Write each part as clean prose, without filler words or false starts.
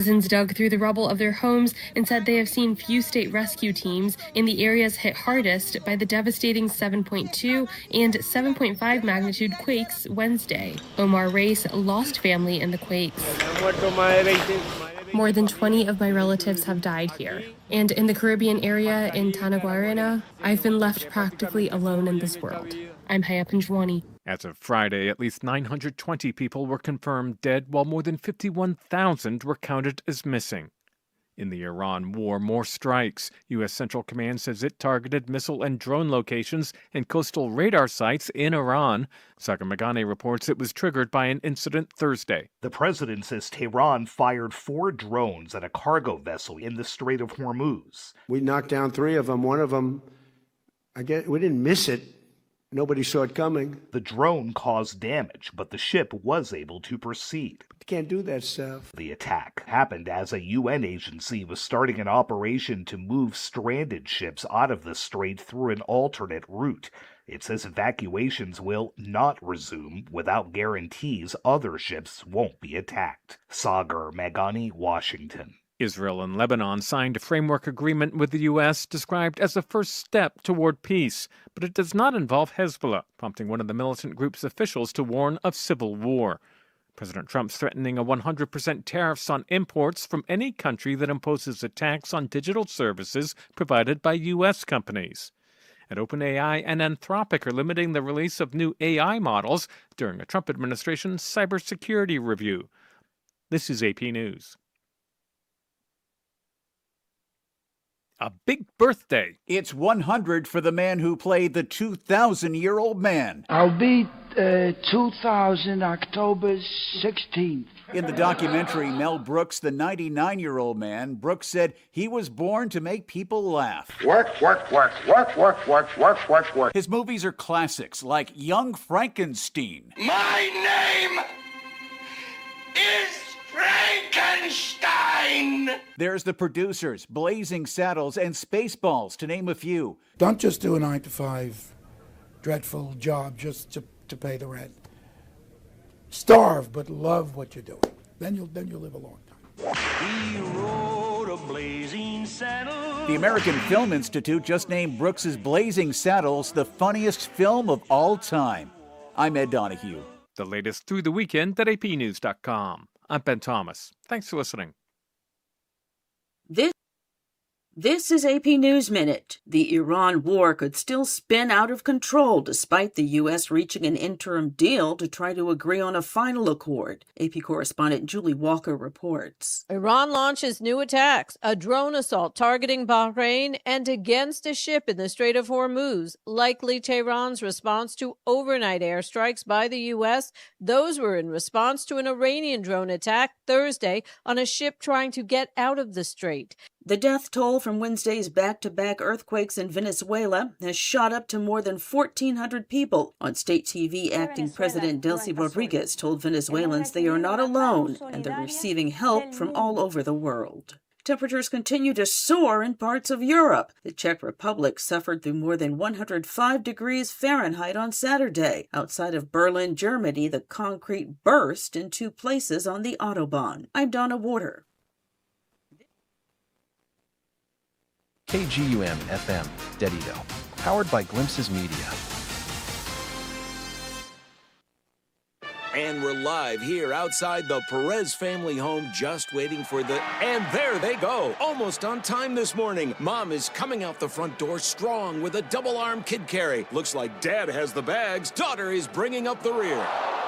Citizens dug through the rubble of their homes and said they have seen few state rescue teams in the areas hit hardest by the devastating 7.2 and 7.5 magnitude quakes Wednesday. Omar Race lost family in the quakes. More than 20 of my relatives have died here. And in the Caribbean area in Tanaguarena, I've been left practically alone in this world. I'm Haya Pinjwani. As of Friday, at least 920 people were confirmed dead, while more than 51,000 were counted as missing. In the Iran war, more strikes. U.S. Central Command says it targeted missile and drone locations and coastal radar sites in Iran. Sagar Meghani reports it was triggered by an incident Thursday. The president says Tehran fired 4 drones at a cargo vessel in the Strait of Hormuz. We knocked down 3 of them. One of them, we didn't miss it. Nobody saw it coming. The drone caused damage, but the ship was able to proceed. You can't do that stuff. The attack happened as a UN agency was starting an operation to move stranded ships out of the strait through an alternate route. It says evacuations will not resume without guarantees other ships won't be attacked. Sagar Meghani, Washington. Israel and Lebanon signed a framework agreement with the U.S. described as a first step toward peace, but it does not involve Hezbollah, prompting one of the militant group's officials to warn of civil war. President Trump's threatening a 100% tariffs on imports from any country that imposes a tax on digital services provided by U.S. companies. And OpenAI and Anthropic are limiting the release of new AI models during a Trump administration cybersecurity review. This is AP News. A big birthday. It's 100 for the man who played the 2,000-year-old man. I'll be 2000 October 16th. In the documentary Mel Brooks, the 99-year-old man, Brooks said he was born to make people laugh. Work, work, work, work, work, work, work, work, work. His movies are classics like Young Frankenstein. My name is Frankenstein! There's The Producers, Blazing Saddles, and Spaceballs, to name a few. Don't just do a 9-to-5 dreadful job just to pay the rent. Starve, but love what you're doing. Then you'll live a long time. He rode a blazing saddle. The American Film Institute just named Brooks's Blazing Saddles the funniest film of all time. I'm Ed Donahue. The latest through the weekend at apnews.com. I'm Ben Thomas. Thanks for listening. This is AP News Minute. The Iran war could still spin out of control despite the U.S. reaching an interim deal to try to agree on a final accord. AP correspondent Julie Walker reports. Iran launches new attacks, a drone assault targeting Bahrain and against a ship in the Strait of Hormuz, likely Tehran's response to overnight airstrikes by the U.S. Those were in response to an Iranian drone attack Thursday on a ship trying to get out of the strait. The death toll from Wednesday's back-to-back earthquakes in Venezuela has shot up to more than 1,400 people. On state TV, acting President Delcy Rodriguez told Venezuelans they are not alone and they're receiving help from all over the world. Temperatures continue to soar in parts of Europe. The Czech Republic suffered through more than 105 degrees Fahrenheit on Saturday. Outside of Berlin, Germany, the concrete burst in 2 places on the Autobahn. I'm Donna Warder. KGUM-FM, Dedido, powered by Glimpses Media. And we're live here outside the Perez family home, just waiting for the... And there they go, almost on time this morning. Mom is coming out the front door strong with a double-arm kid carry. Looks like Dad has the bags. Daughter is bringing up the rear.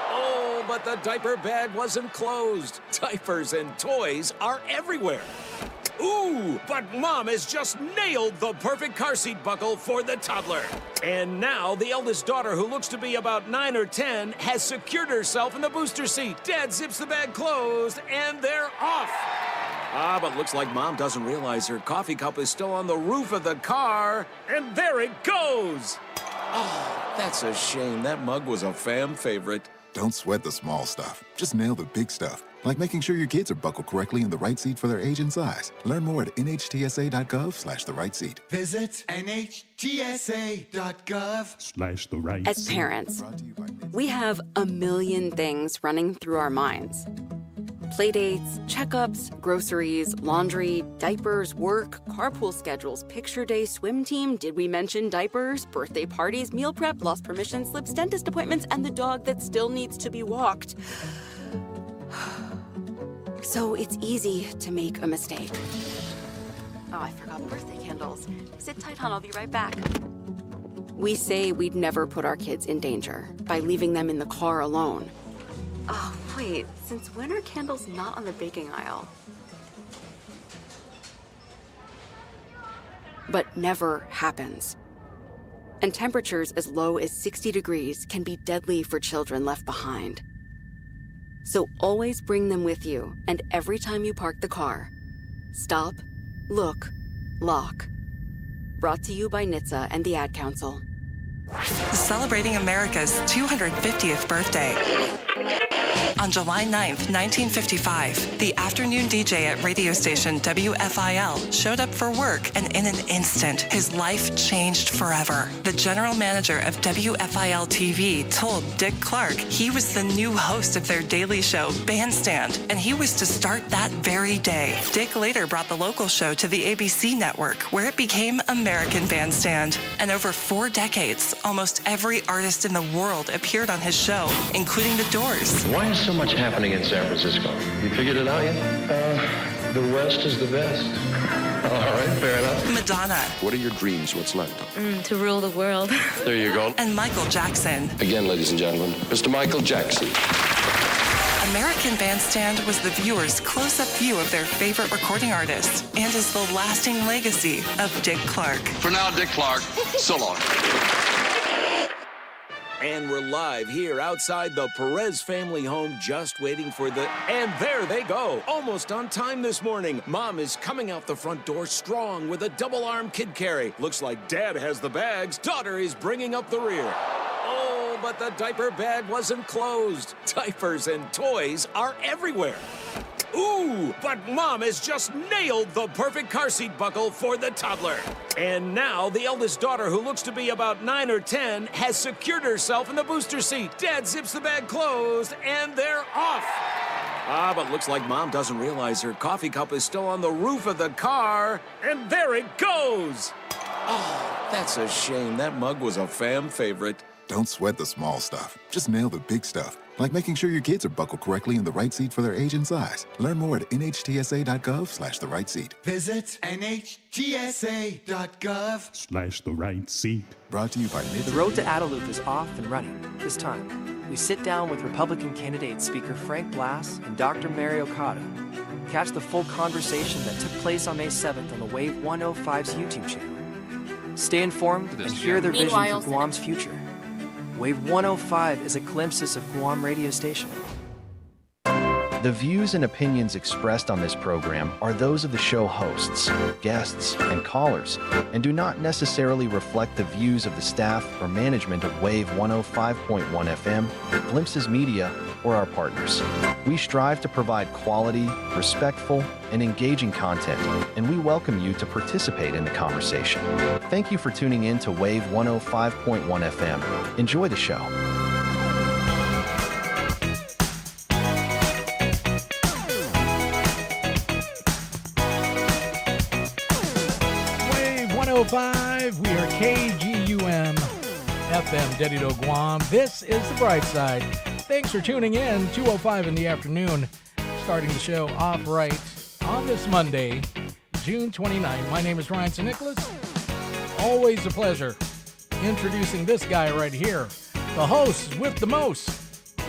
Oh, but the diaper bag wasn't closed. Diapers and toys are everywhere. Ooh, but Mom has just nailed the perfect car seat buckle for the toddler. And now the eldest daughter, who looks to be about 9 or 10, has secured herself in the booster seat. Dad zips the bag closed, and they're off. But looks like Mom doesn't realize her coffee cup is still on the roof of the car. And there it goes. Oh, that's a shame. That mug was a fam favorite. Don't sweat the small stuff. Just nail the big stuff. Like making sure your kids are buckled correctly in the right seat for their age and size. Learn more at nhtsa.gov/the right seat. Visit nhtsa.gov/the right seat. As parents, we have a million things running through our minds. Playdates, checkups, groceries, laundry, diapers, work, carpool schedules, picture day, swim team, did we mention diapers, birthday parties, meal prep, lost permission slips, dentist appointments, and the dog that still needs to be walked. So it's easy to make a mistake. Oh, I forgot birthday candles. Sit tight, hon, I'll be right back. We say we'd never put our kids in danger by leaving them in the car alone. Oh, wait, since when are candles not on the baking aisle? But never happens. And temperatures as low as 60 degrees can be deadly for children left behind. So always bring them with you, and every time you park the car, stop, look, lock. Brought to you by NHTSA and the Ad Council. Celebrating America's 250th birthday. On July 9th, 1955, the afternoon DJ at radio station WFIL showed up for work, and in an instant, his life changed forever. The general manager of WFIL TV told Dick Clark he was the new host of their daily show, Bandstand, and he was to start that very day. Dick later brought the local show to the ABC network, where it became American Bandstand. And over 4 decades, almost every artist in the world appeared on his show, including The Doors. Why is so much happening in San Francisco? You figured it out yet? The West is the best. All right, fair enough. Madonna. What are your dreams? What's left? To rule the world. There you go. And Michael Jackson. Again, ladies and gentlemen, Mr. Michael Jackson. American Bandstand was the viewer's close-up view of their favorite recording artist and is the lasting legacy of Dick Clark. For now, Dick Clark, so long. And we're live here outside the Perez family home, just waiting for the... And there they go, almost on time this morning. Mom is coming out the front door strong with a double-arm kid carry. Looks like Dad has the bags. Daughter is bringing up the rear. Oh, but the diaper bag wasn't closed. Diapers and toys are everywhere. Ooh, but Mom has just nailed the perfect car seat buckle for the toddler. And now the eldest daughter, who looks to be about 9 or 10, has secured herself in the booster seat. Dad zips the bag closed, and they're off. But looks like Mom doesn't realize her coffee cup is still on the roof of the car. And there it goes. Oh, that's a shame. That mug was a fam favorite. Don't sweat the small stuff. Just nail the big stuff. Like making sure your kids are buckled correctly in the right seat for their age and size. Learn more at nhtsa.gov/the right seat. Visit nhtsa.gov/the right seat. Brought to you by NHTSA. The road to Adelup is off and running. This time, we sit down with Republican candidate Speaker Frank Blass and Dr. Mary Okada. Catch the full conversation that took place on May 7th on the Wave 105's YouTube channel. Stay informed and hear their vision for Guam's future. Wave 105 is a glimpse of Guam radio station. The views and opinions expressed on this program are those of the show hosts, guests, and callers, and do not necessarily reflect the views of the staff or management of Wave 105.1 FM, Glimpses Media, or our partners. We strive to provide quality, respectful, and engaging content, and we welcome you to participate in the conversation. Thank you for tuning in to Wave 105.1 FM. Enjoy the show. Wave 105, we are KGUM FM, Dedido, Guam. This is the Bright Side. Thanks for tuning in, 2:05 in the afternoon, starting the show off right on this Monday, June 29. My name is Ryan St. Nicholas. Always a pleasure introducing this guy right here, the host with the most,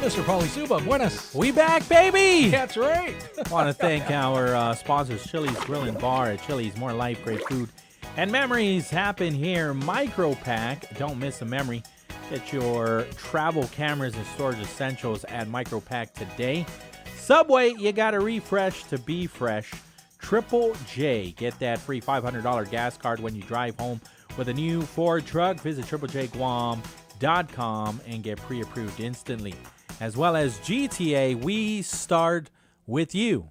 Mr. Pauly Suba. Buenas. We back, baby! That's right. Want to thank our sponsors, Chili's Grill and Bar. At Chili's, more life, great food, and memories happen here. Micro Pack, don't miss a memory. Get your travel cameras and storage essentials at Micro Pack today. Subway, you got to refresh to be fresh. Triple J, get that free $500 gas card when you drive home with a new Ford truck. Visit triplejguam.com and get pre-approved instantly. As well as GTA, we start with you.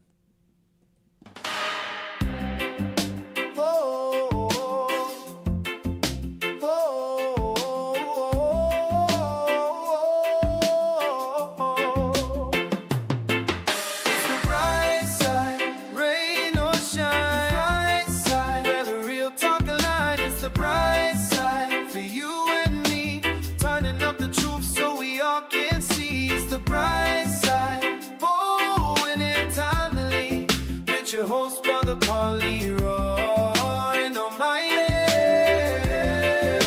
It's your host, brother Pauly, and on my head.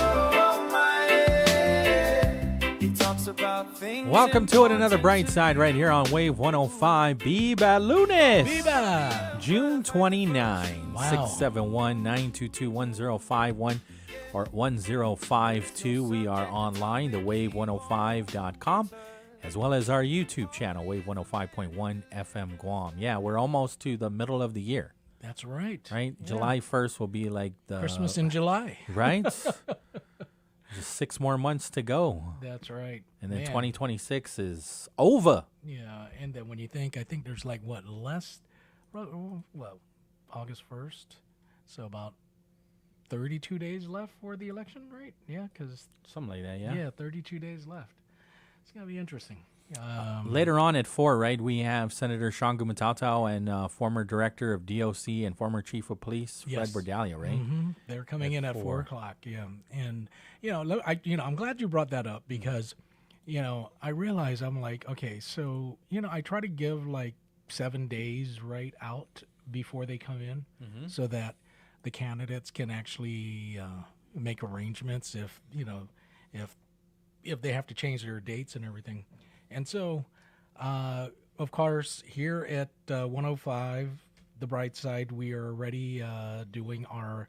He talks about things. Welcome to it, another Bright Side right here on Wave 105. Viva Lunes! Viva! June 29, Wow. 671-922-1051 or 1052. We are online, thewave105.com, as well as our YouTube channel, Wave 105.1 FM Guam. Yeah, we're almost to the middle of the year. That's right. Right? Yeah. July 1st will be like the... Christmas in July. Right? Just 6 more months to go. That's right. And then Man. 2026 is over. Yeah, and then when you think, I think there's like, what, August 1st? So about 32 days left for the election, right? Yeah, because... Something like that, yeah. Yeah, 32 days left. It's going to be interesting. Later on at 4, right, we have Senator Sean Gumatao and former director of DOC and former chief of police, Yes. Fred Bordallo, right? Mm-hmm. They're coming in at 4 o'clock, yeah. And, I'm glad you brought that up because, I realize I'm like, okay, so, I try to give like 7 days right out before they come in so that the candidates can actually make arrangements if they have to change their dates and everything. And so, of course, here at 105, the Bright Side, we are already doing our,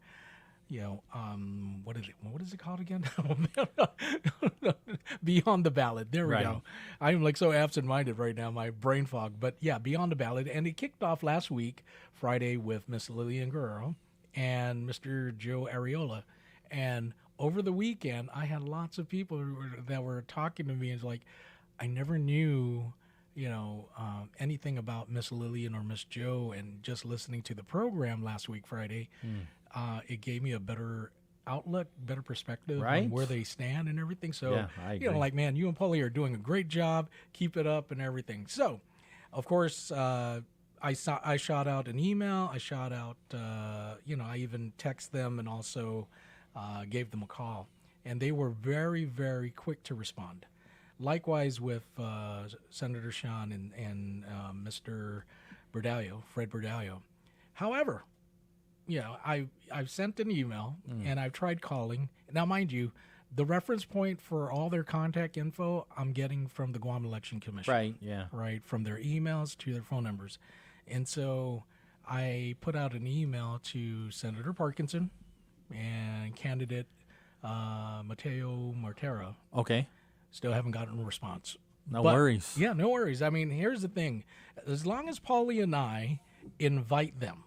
what is it called again? Beyond the Ballot. There we Right. go. I'm like so absent-minded right now, my brain fog. But yeah, Beyond the Ballot. And it kicked off last week, Friday, with Miss Lillian Guerrero and Mr. Joe Areola. And over the weekend, I had lots of people that were talking to me. It's like, I never knew, anything about Miss Lillian or Miss Joe, and just listening to the program last week, Friday, it gave me a better outlook, better perspective Right. on where they stand and everything. So, Yeah, I agree. like, man, you and Pauly are doing a great job. Keep it up and everything. So, of course, I shot out an email. I shot out, I even text them and also gave them a call. And they were very, very quick to respond. Likewise with Senator Sean and Mr. Bordallo, Fred Bordallo. However, I've sent an email and I've tried calling. Now, mind you, the reference point for all their contact info I'm getting from the Guam Election Commission. Right, yeah. Right, from their emails to their phone numbers. And so I put out an email to Senator Parkinson and candidate Mateo Martera. Okay. Still haven't gotten a response. No worries. Yeah, no worries. I mean, here's the thing. As long as Pauly and I invite them,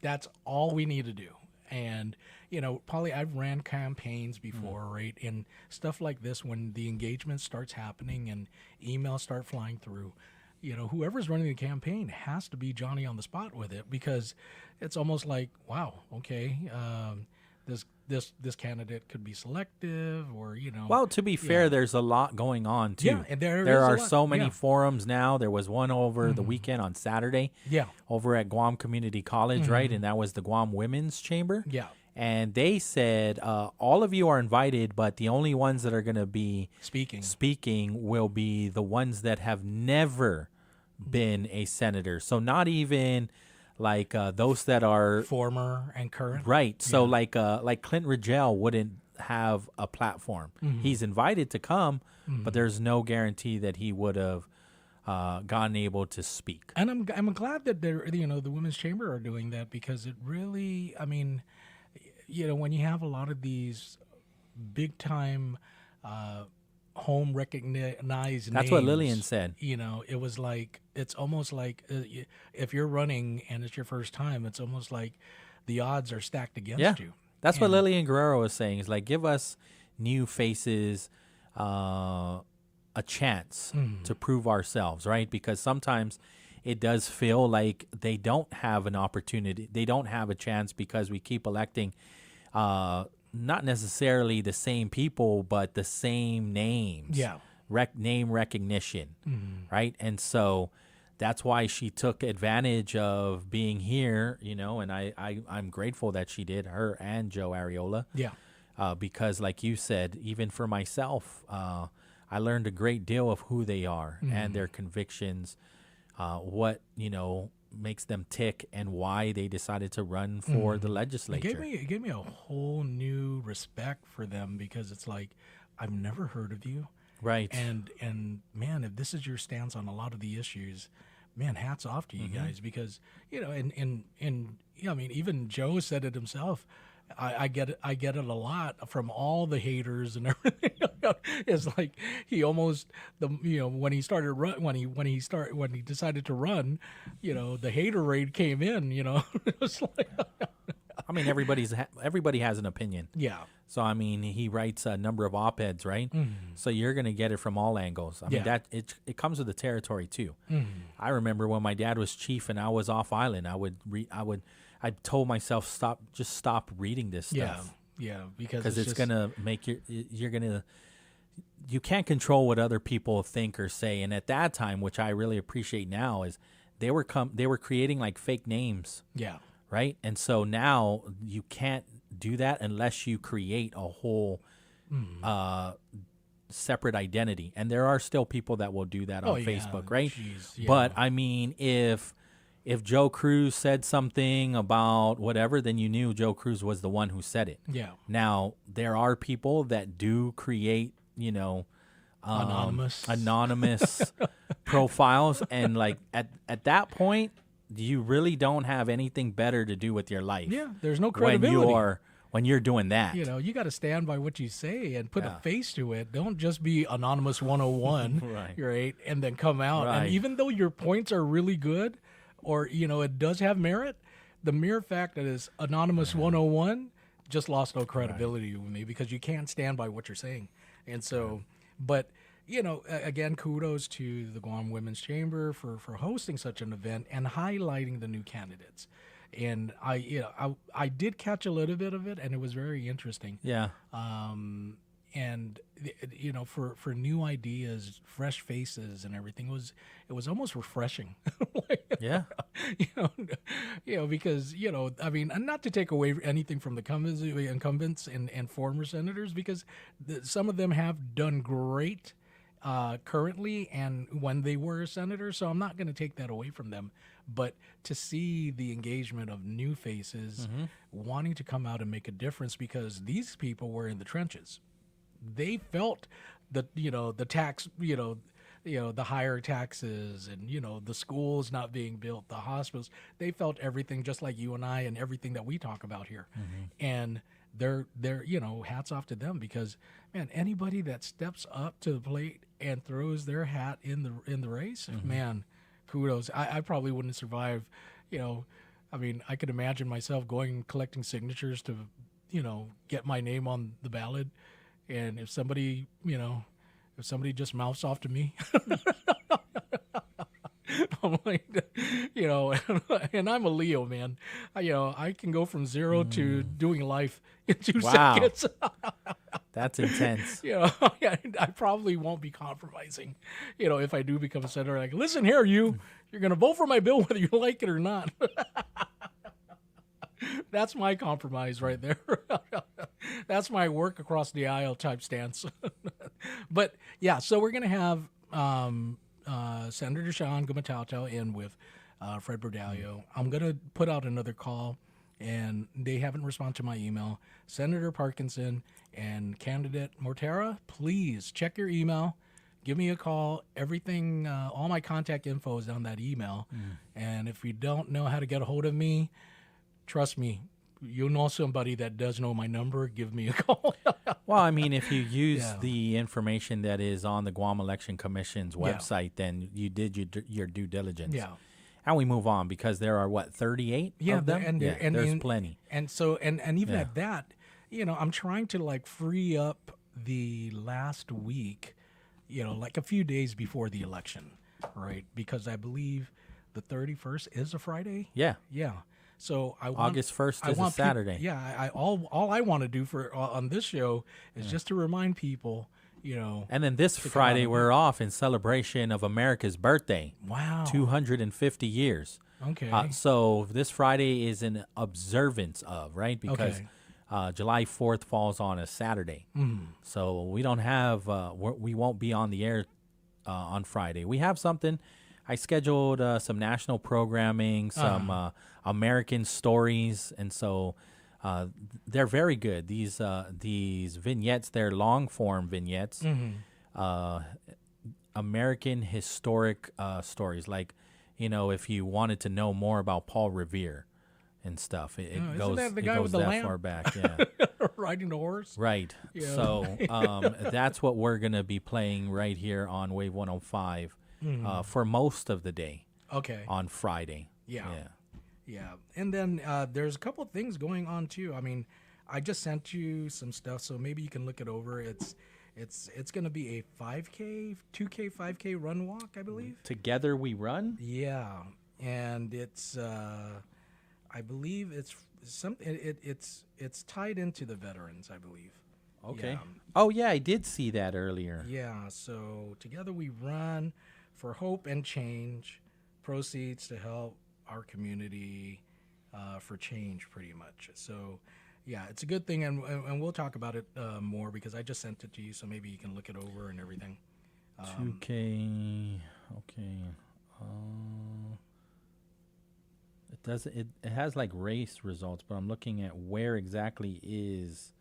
that's all we need to do. And, Pauly, I've ran campaigns before, right? And stuff like this, when the engagement starts happening and emails start flying through, whoever's running the campaign has to be Johnny on the spot with it, because it's almost like, wow, okay, this candidate could be selective, or Well, to be fair, there's a lot going on too. Yeah, and there is are a lot, so many yeah. forums now. There was one over the weekend on Saturday. Yeah. Over at Guam Community College, right? And that was the Guam Women's Chamber. Yeah. And they said all of you are invited, but the only ones that are going to be speaking will be the ones that have never been a senator. So not even like those that are former and current. Right. So like Clint Rigel wouldn't have a platform. He's invited to come, but there's no guarantee that he would have gotten able to speak. And I'm glad that they're the Women's Chamber are doing that, because it really, I mean, when you have a lot of these big time home recognized That's names, what Lillian said. It was like, it's almost like if you're running and it's your first time, it's almost like the odds are stacked against you. That's what Lillian Guerrero was saying. Is like, give us new faces a chance to prove ourselves, right? Because sometimes it does feel like they don't have an opportunity. They don't have a chance because we keep electing not necessarily the same people, but the same names. Yeah. Name recognition, right? And so that's why she took advantage of being here, and I'm grateful that she did, her and Joe Areola. Yeah. Because like you said, even for myself, I learned a great deal of who they are and their convictions, what, makes them tick and why they decided to run for the legislature. It gave me a whole new respect for them, because it's like, I've never heard of you. Right. And man, if this is your stance on a lot of the issues, man, hats off to you guys, because, and I mean, even Joe said it himself. I get it a lot from all the haters and everything. It's like he almost when he decided to run, the hater raid came in. It was like, I mean, everybody has an opinion. Yeah. So I mean, he writes a number of op-eds, right? So you're gonna get it from all angles. I mean, that it comes with the territory too. I remember when my dad was chief and I was off island, I told myself stop reading this stuff. Yeah, because it's just gonna make you can't control what other people think or say. And at that time, which I really appreciate now, is they were creating like fake names. Yeah. Right. And so now you can't do that unless you create a whole separate identity. And there are still people that will do that on Facebook, right? Geez, But I mean, if Joe Cruz said something about whatever, then you knew Joe Cruz was the one who said it. Yeah. Now, there are people that do create, anonymous profiles. And like at that point, you really don't have anything better to do with your life. Yeah, there's no credibility. When you're doing that. You got to stand by what you say and put a face to it. Don't just be Anonymous 101, right? And then come out. Right. And even though your points are really good, or, it does have merit, the mere fact that it's Anonymous 101 just lost no credibility with me, because you can't stand by what you're saying. And so, but, again, kudos to the Guam Women's Chamber for hosting such an event and highlighting the new candidates. And I did catch a little bit of it, and it was very interesting. Yeah. And for new ideas, fresh faces, and everything, it was almost refreshing. Yeah. Because I mean, and not to take away anything from the incumbents and former senators, because some of them have done great currently and when they were a senator, so I'm not going to take that away from them. But to see the engagement of new faces wanting to come out and make a difference, because these people were in the trenches. They felt the tax, the higher taxes, and the schools not being built, the hospitals. They felt everything just like you and I, and everything that we talk about here. And they're hats off to them, because man, anybody that steps up to the plate and throws their hat in the race, man, kudos. I probably wouldn't survive. I mean, I could imagine myself going and collecting signatures to get my name on the ballot. And if somebody just mouths off to me, I'm like, and I'm a Leo, man. I can go from 0 to doing life in 2 seconds. That's intense. I probably won't be compromising. If I do become a senator, like, listen here, you're going to vote for my bill whether you like it or not. That's my compromise right there. That's my work across the aisle type stance. But yeah, so we're going to have Senator Sean Gumatauta in with Fred Bordallo. I'm going to put out another call, and they haven't responded to my email. Senator Parkinson and candidate Mortera, please check your email. Give me a call. Everything, all my contact info is on that email. And if you don't know how to get a hold of me, trust me, you know somebody that does know my number, give me a call. Well, I mean, if you use the information that is on the Guam Election Commission's website, then you did your due diligence. Yeah. And we move on, because there are, 38 of them? And there's plenty. And so, and even at that, I'm trying to free up the last week, like a few days before the election, right? Because I believe the 31st is a Friday. Yeah. Yeah. So August 1st is a Saturday. All I want to do for on this show is just to remind people, And then this Friday we're off in celebration of America's birthday. Wow. 250 years. Okay. So this Friday is an observance of, right? Because July 4th falls on a Saturday. So we don't have we won't be on the air on Friday. We have something. I scheduled some national programming, some American stories, and so they're very good. These vignettes, they're long form vignettes, American historic stories. Like, if you wanted to know more about Paul Revere and stuff, it goes that the it guy goes with the that lamp? far back. Yeah. Riding the horse. Right. Yeah. So that's what we're going to be playing right here on Wave 105 for most of the day. Okay. On Friday. Yeah. And then there's a couple of things going on too. I mean, I just sent you some stuff, so maybe you can look it over. It's going to be a 5K, 2K, 5K run walk, I believe. Together We Run? Yeah. And it's I believe it's something. It's tied into the veterans, I believe. Okay. Yeah. Oh yeah, I did see that earlier. Yeah. So Together We Run for Hope and Change, proceeds to help our community for change, pretty much. So, yeah, it's a good thing, and we'll talk about it more because I just sent it to you, so maybe you can look it over and everything. 2K. Okay. It doesn't. It has like race results, but I'm looking at where exactly is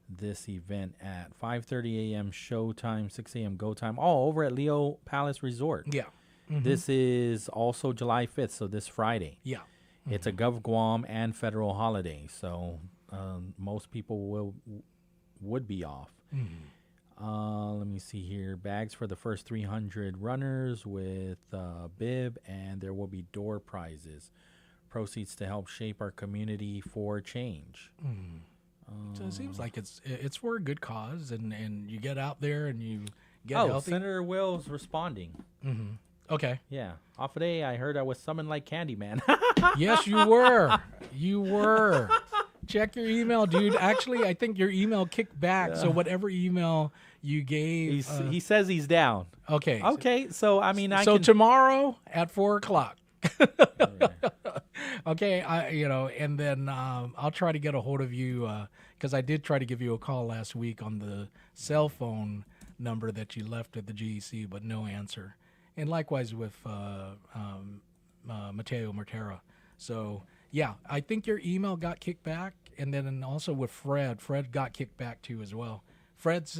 this event at. 5:30 a.m. showtime, 6 a.m. go time. Oh, over at Leo Palace Resort. Yeah. This is also July 5th, so this Friday. Yeah. It's a Gov Guam and federal holiday, so most people would be off. Let me see here. Bags for the first 300 runners with bib, and there will be door prizes. Proceeds to help shape our community for change. So it seems like it's for a good cause, and you get out there and you get healthy. Senator Will's responding. Okay. Yeah. Off today, I heard I was summoned like Candyman. Yes, you were. You were. Check your email, dude. Actually, I think your email kicked back. So whatever email you gave, he says he's down. Okay. Okay. So I mean, so tomorrow at 4:00. Okay. And then I'll try to get a hold of you because I did try to give you a call last week on the cell phone number that you left at the GEC, but no answer. And likewise with Mateo Mortera. So, yeah, I think your email got kicked back, and then also with Fred got kicked back too as well. Fred's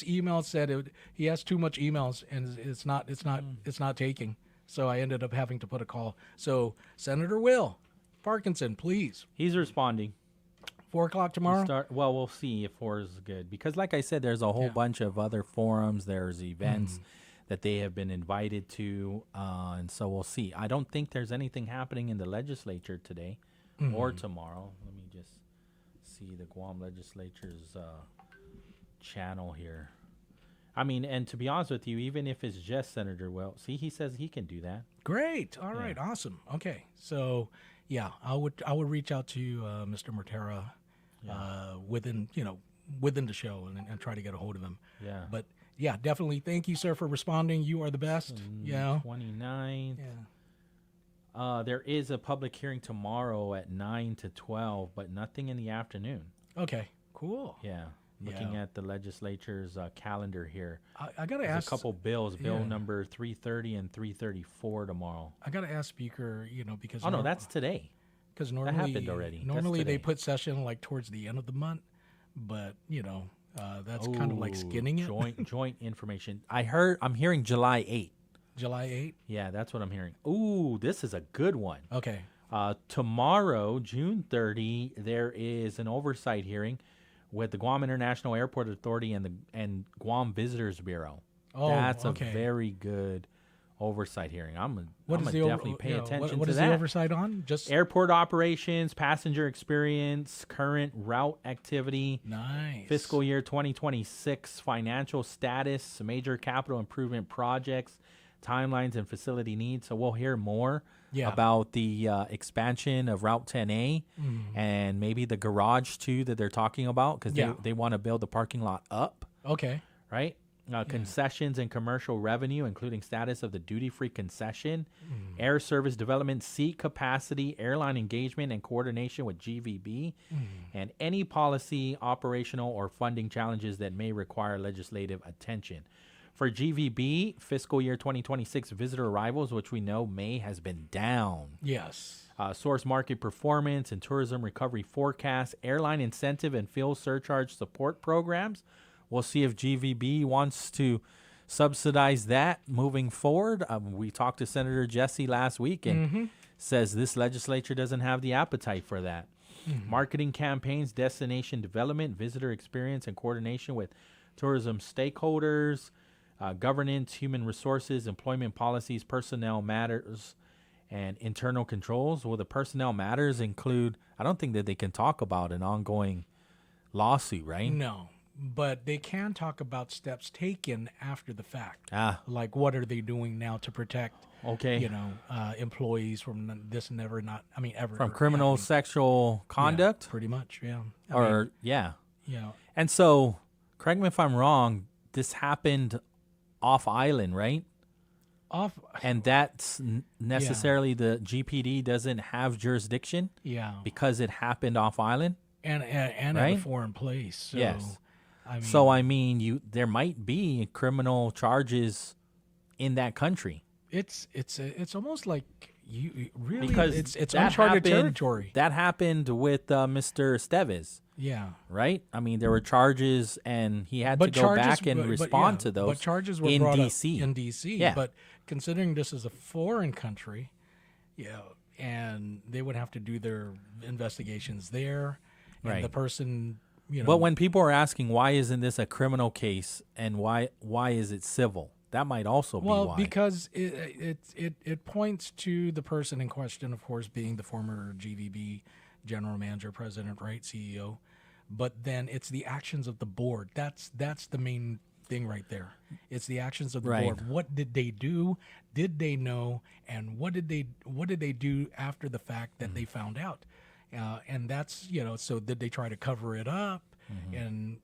email said he has too much emails and it's not taking. So I ended up having to put a call. So Senator Will Parkinson, please. He's responding. 4:00 tomorrow. Well, we'll see if 4 is good because, like I said, there's a whole bunch of other forums. There's events that they have been invited to, and so we'll see. I don't think there's anything happening in the legislature today or tomorrow. Let me just see the Guam legislature's channel here. I mean, and to be honest with you, even if it's just Senator Will, see, he says he can do that. Great. All right. Awesome. Okay. So, yeah, I would reach out to Mr. Mortera within the show and try to get a hold of him. Yeah. But yeah, definitely. Thank you, sir, for responding. You are the best. 29th. Yeah. There is a public hearing tomorrow at 9 to 12, but nothing in the afternoon. Okay. Cool. Yeah. Looking at the legislature's calendar here. I got to ask. A couple bills, bill number 330 and 334 tomorrow. I got to ask Speaker, because. Oh, no, that's today. Because normally. That happened already. Normally they put session like towards the end of the month, but, that's kind of like skinning it. Joint information. I'm hearing July 8th. July 8th? Yeah, that's what I'm hearing. Ooh, this is a good one. Okay. Tomorrow, June 30, there is an oversight hearing with the Guam International Airport Authority and Guam Visitors Bureau. Oh, that's a very good oversight hearing. I'm gonna definitely pay attention to that. What is the oversight on? Just airport operations, passenger experience, current route activity, nice, fiscal year 2026 financial status, major capital improvement projects, timelines, and facility needs. So we'll hear more about the expansion of Route 10A and maybe the garage too that they're talking about because they want to build the parking lot up. Okay. Right? Concessions and commercial revenue, including status of the duty-free concession, air service development, seat capacity, airline engagement and coordination with GVB, and any policy, operational, or funding challenges that may require legislative attention. For GVB, fiscal year 2026 visitor arrivals, which we know May has been down. Yes. Source market performance and tourism recovery forecast, airline incentive and fuel surcharge support programs. We'll see if GVB wants to subsidize that moving forward. We talked to Senator Jesse last week and says this legislature doesn't have the appetite for that. Marketing campaigns, destination development, visitor experience, and coordination with tourism stakeholders, governance, human resources, employment policies, personnel matters, and internal controls. Well, the personnel matters include, I don't think that they can talk about an ongoing lawsuit, right? No, but they can talk about steps taken after the fact. Like what are they doing now to protect, employees from this ever. From criminal sexual conduct? Yeah, pretty much, yeah. Yeah. Yeah. And so, correct me if I'm wrong, this happened off island, right? And that's necessarily the GPD doesn't have jurisdiction. Yeah. Because it happened off island. And right? at a foreign place. So, yes. I mean, there might be criminal charges in that country. It's almost like you really because it's uncharted territory. That happened with Mr. Esteves. Yeah. Right? I mean, there were charges, and he had to go back and respond to those. But charges were in brought D.C. up in D.C. Yeah. But considering this is a foreign country, and they would have to do their investigations there, and right. the person, But when people are asking why isn't this a criminal case and why is it civil, that might also be why. Well, because it points to the person in question, of course, being the former GVB general manager, president, right, CEO. But then it's the actions of the board. That's the main thing right there. It's the actions of the board. What did they do? Did they know? And what did they do after the fact that they found out? And that's, so did they try to cover it up? And,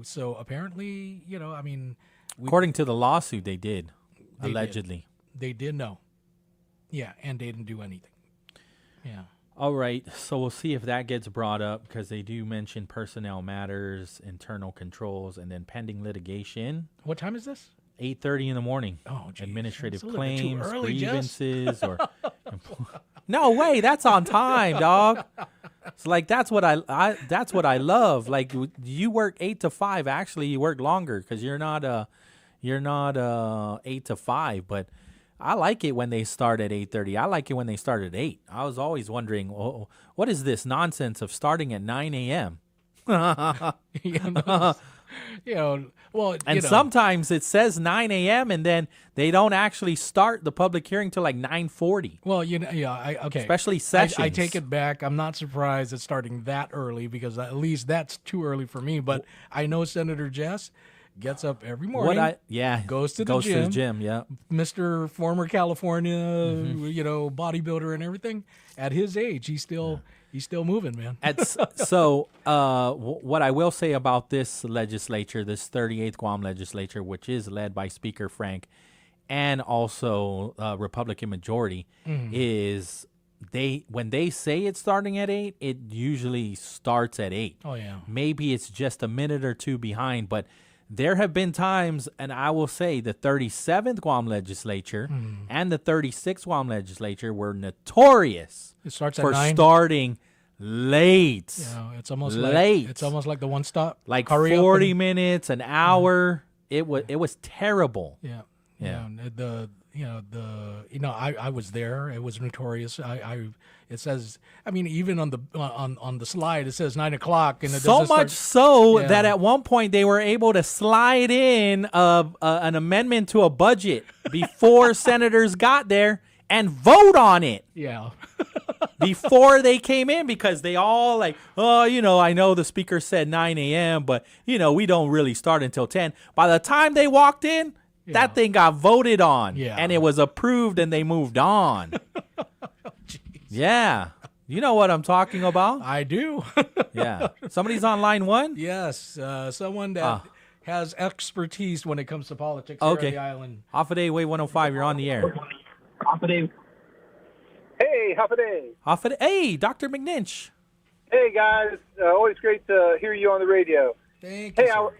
so apparently, according to the lawsuit, they did, allegedly. They did know. Yeah, and they didn't do anything. Yeah. All right, so we'll see if that gets brought up because they do mention personnel matters, internal controls, and then pending litigation. What time is this? 8:30 in the morning. Oh, geez. Administrative That's a little bit too claims, early, grievances, or no way, that's on time, dog. It's like that's what I love. Like you work 8 to 5. Actually, you work longer because you're not 8 to 5, but. I like it when they start at 8:30. I like it when they start at 8. I was always wondering, what is this nonsense of starting at 9 a.m.? Sometimes it says 9 a.m. and then they don't actually start the public hearing till like 9:40. Well, okay. Especially sessions. I take it back. I'm not surprised it's starting that early because at least that's too early for me. But I know Senator Jess gets up every morning. Goes to the gym. Yeah. Mr. Former California, bodybuilder and everything. At his age, he's still moving, man. What I will say about this legislature, this 38th Guam legislature, which is led by Speaker Frank, and also Republican majority, is when they say it's starting at 8, it usually starts at 8. Oh yeah. Maybe it's just a minute or two behind, but. There have been times, and I will say the 37th Guam legislature and the 36th Guam legislature were notorious for starting late. Yeah, it's almost late. It's almost like the one stop. Like 40 minutes, an hour. It was terrible. Yeah. I was there. It was notorious. It says, even on the slide, it says 9 o'clock, and so much so that at one point they were able to slide in an amendment to a budget before senators got there and vote on it. Yeah. Before they came in, because they all I know the speaker said 9 a.m., but we don't really start until 10. By the time they walked in. Yeah. That thing got voted on, and it was approved, and they moved on. Yeah. You know what I'm talking about? I do. Yeah. Somebody's on line 1? Yes. Someone that has expertise when it comes to politics here on the island. Hafaday, Wave 105, you're on the air. Hafaday. Hey, Hafaday. Hafaday. Hey, Dr. McNinch. Hey, guys. Always great to hear you on the radio. Thank you, sir.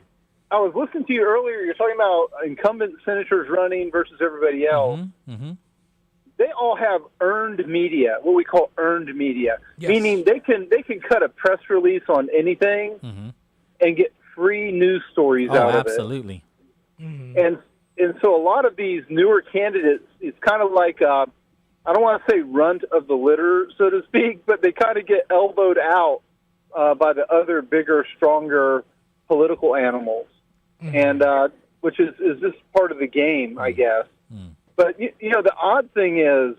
I was listening to you earlier. You're talking about incumbent senators running versus everybody else. They all have earned media, what we call earned media, meaning they can cut a press release on anything and get free news stories out of it. Absolutely. And so a lot of these newer candidates, it's kind of like I don't want to say runt of the litter, so to speak, but they kind of get elbowed out by the other bigger, stronger political animals, and which is just part of the game, I guess. But, you know, the odd thing is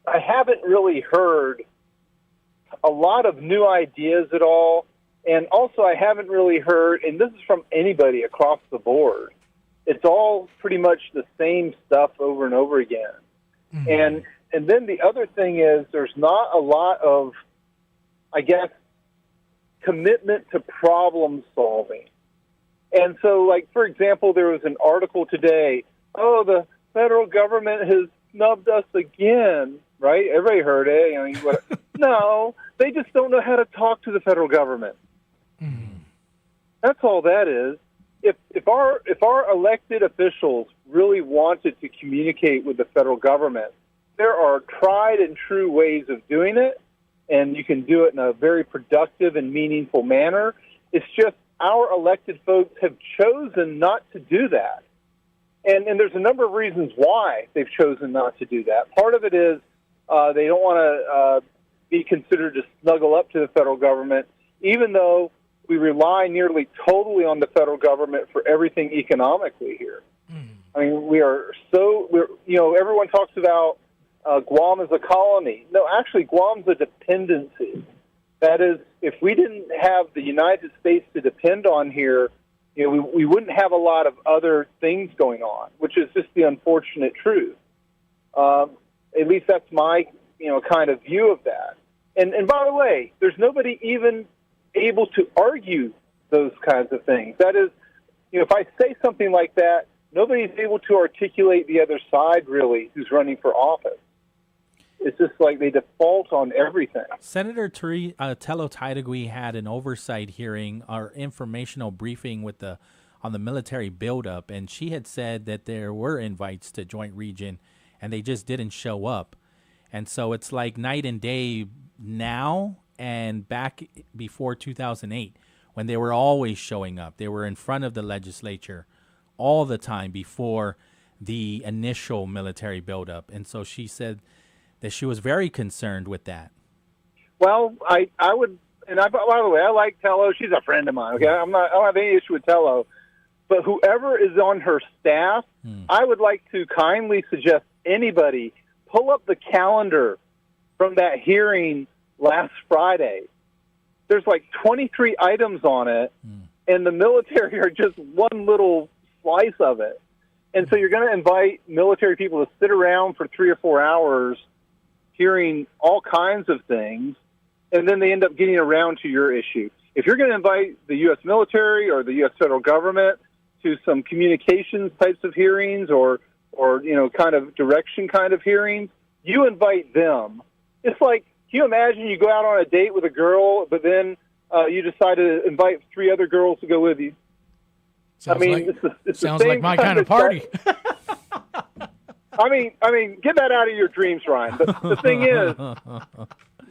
I haven't really heard a lot of new ideas at all, and also I haven't really heard, and this is from anybody across the board, it's all pretty much the same stuff over and over again. And then the other thing is there's not a lot of, I guess, commitment to problem solving. And so, like, for example, there was an article today, the federal government has snubbed us again, right? Everybody heard it. I mean, no, they just don't know how to talk to the federal government. That's all that is. If our elected officials really wanted to communicate with the federal government, there are tried and true ways of doing it, and you can do it in a very productive and meaningful manner. It's just our elected folks have chosen not to do that. And there's a number of reasons why they've chosen not to do that. Part of it is they don't want to be considered to snuggle up to the federal government, even though we rely nearly totally on the federal government for everything economically here. I mean, everyone talks about Guam as a colony. No, actually, Guam's a dependency. That is, if we didn't have the United States to depend on here, you know, we wouldn't have a lot of other things going on, which is just the unfortunate truth. At least that's my, kind of view of that. And by the way, there's nobody even able to argue those kinds of things. That is, if I say something like that, nobody's able to articulate the other side, really, who's running for office. It's just like they default on everything. Senator Tello Taitagui had an oversight hearing or informational briefing on the military buildup, and she had said that there were invites to Joint Region, and they just didn't show up. And so it's like night and day now and back before 2008, when they were always showing up. They were in front of the legislature all the time before the initial military buildup. And so she said that she was very concerned with that. Well, I would, and by the way, I like Tello. She's a friend of mine. Okay, I don't have any issue with Tello, but whoever is on her staff, I would like to kindly suggest anybody pull up the calendar from that hearing last Friday. There's like 23 items on it, and the military are just one little slice of it. And so you're going to invite military people to sit around for 3 or 4 hours hearing all kinds of things, and then they end up getting around to your issue. If you're going to invite the U.S. military or the U.S. federal government to some communications types of hearings or kind of direction kind of hearings, you invite them. It's like, can you imagine you go out on a date with a girl, but then you decide to invite 3 other girls to go with you? Sounds it's sounds like my kind of party. I mean, get that out of your dreams, Ryan. But the thing is,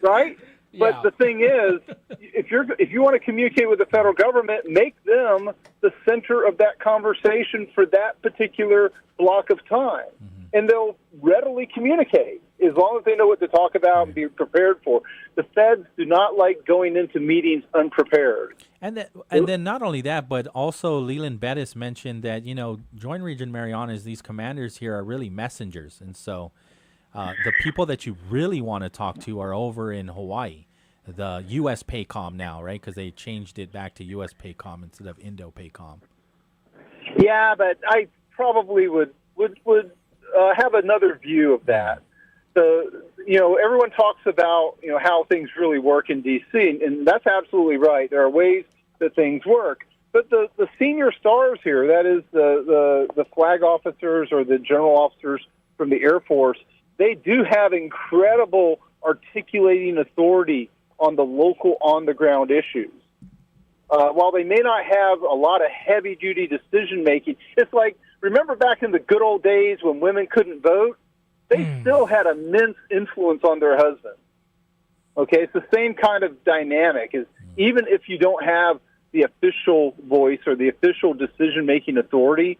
right? But the thing is, if you want to communicate with the federal government, make them the center of that conversation for that particular block of time, and they'll readily communicate as long as they know what to talk about and be prepared for. The feds do not like going into meetings unprepared. And then not only that, but also Leland Bettis mentioned that, Joint Region Marianas, these commanders here are really messengers. And so the people that you really want to talk to are over in Hawaii, the U.S. PACOM now, right? Because they changed it back to U.S. PACOM instead of Indo-PACOM. Yeah, but I probably would have another view of that. Everyone talks about, how things really work in D.C., and that's absolutely right. There are ways that things work. But the senior stars here, that is the flag officers or the general officers from the Air Force, they do have incredible articulating authority on the local, on-the-ground issues. while they may not have a lot of heavy-duty decision-making, it's like, remember back in the good old days when women couldn't vote? They still had immense influence on their husbands. Okay, it's the same kind of dynamic. Is even if you don't have the official voice or the official decision-making authority,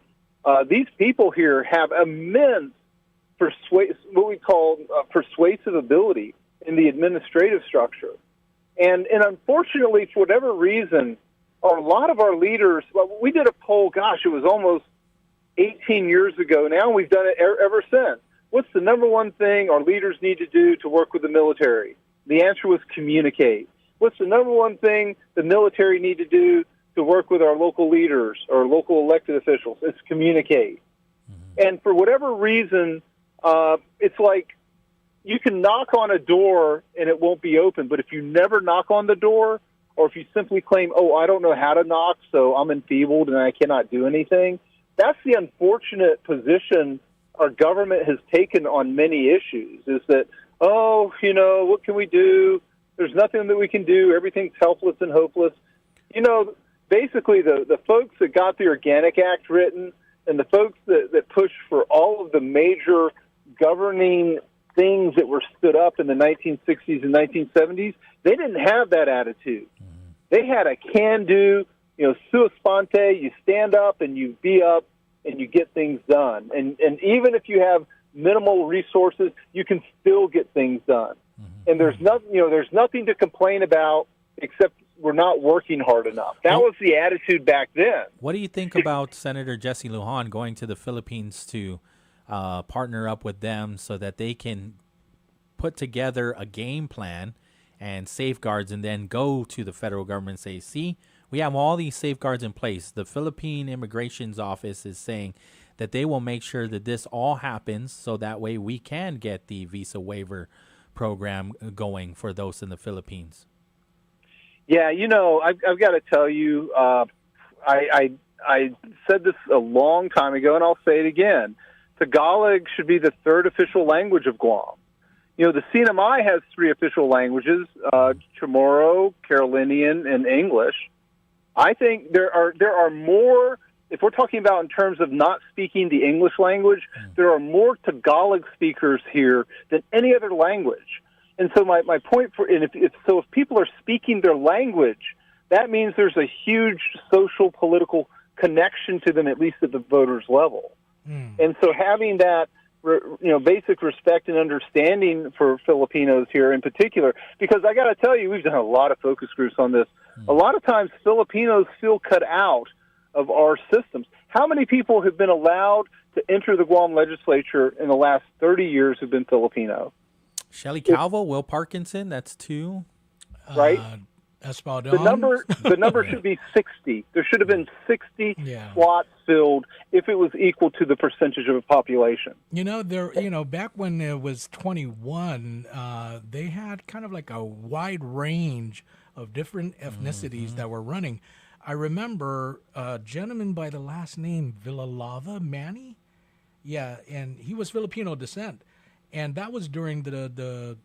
these people here have immense what we call persuasive ability in the administrative structure. And unfortunately, for whatever reason, a lot of our leaders, well, we did a poll, gosh, it was almost 18 years ago now, we've done it ever since. What's the number one thing our leaders need to do to work with the military? The answer was communicate. What's the number one thing the military need to do to work with our local leaders or local elected officials? It's communicate. And for whatever reason, it's like you can knock on a door and it won't be open, but if you never knock on the door, or if you simply claim, oh, I don't know how to knock, so I'm enfeebled and I cannot do anything, that's the unfortunate position our government has taken on many issues, is that, oh, what can we do? There's nothing that we can do. Everything's helpless and hopeless. Basically the folks that got the Organic Act written and the folks that pushed for all of the major governing things that were stood up in the 1960s and 1970s, they didn't have that attitude. They had a can-do, sua sponte, you stand up and you be up and you get things done. And even if you have minimal resources, you can still get things done. And there's nothing to complain about except we're not working hard enough. That was the attitude back then. What do you think about Senator Jesse Lujan going to the Philippines to partner up with them so that they can put together a game plan and safeguards and then go to the federal government and say, see, we have all these safeguards in place. The Philippine Immigration's Office is saying that they will make sure that this all happens so that way we can get the visa waiver program going for those in the Philippines. Yeah, I've got to tell you, I said this a long time ago, and I'll say it again. Tagalog should be the third official language of Guam. The CNMI has three official languages, Chamorro, Carolinian, and English. I think there are more, if we're talking about in terms of not speaking the English language, there are more Tagalog speakers here than any other language. And so my point if people are speaking their language, that means there's a huge social, political connection to them, at least at the voters' level. And so having that, basic respect and understanding for Filipinos here in particular, because I got to tell you, we've done a lot of focus groups on this. A lot of times Filipinos feel cut out of our systems. How many people have been allowed to enter the Guam legislature in the last 30 years who've been Filipino? Shelley Calvo, Will Parkinson, that's two. Right? Espadon. The number should be 60. There should have been 60 slots filled if it was equal to the percentage of the population. Back when it was 21, they had kind of like a wide range of different ethnicities that were running. I remember a gentleman by the last name Villalava Manny. Yeah, and he was Filipino descent. And that was during the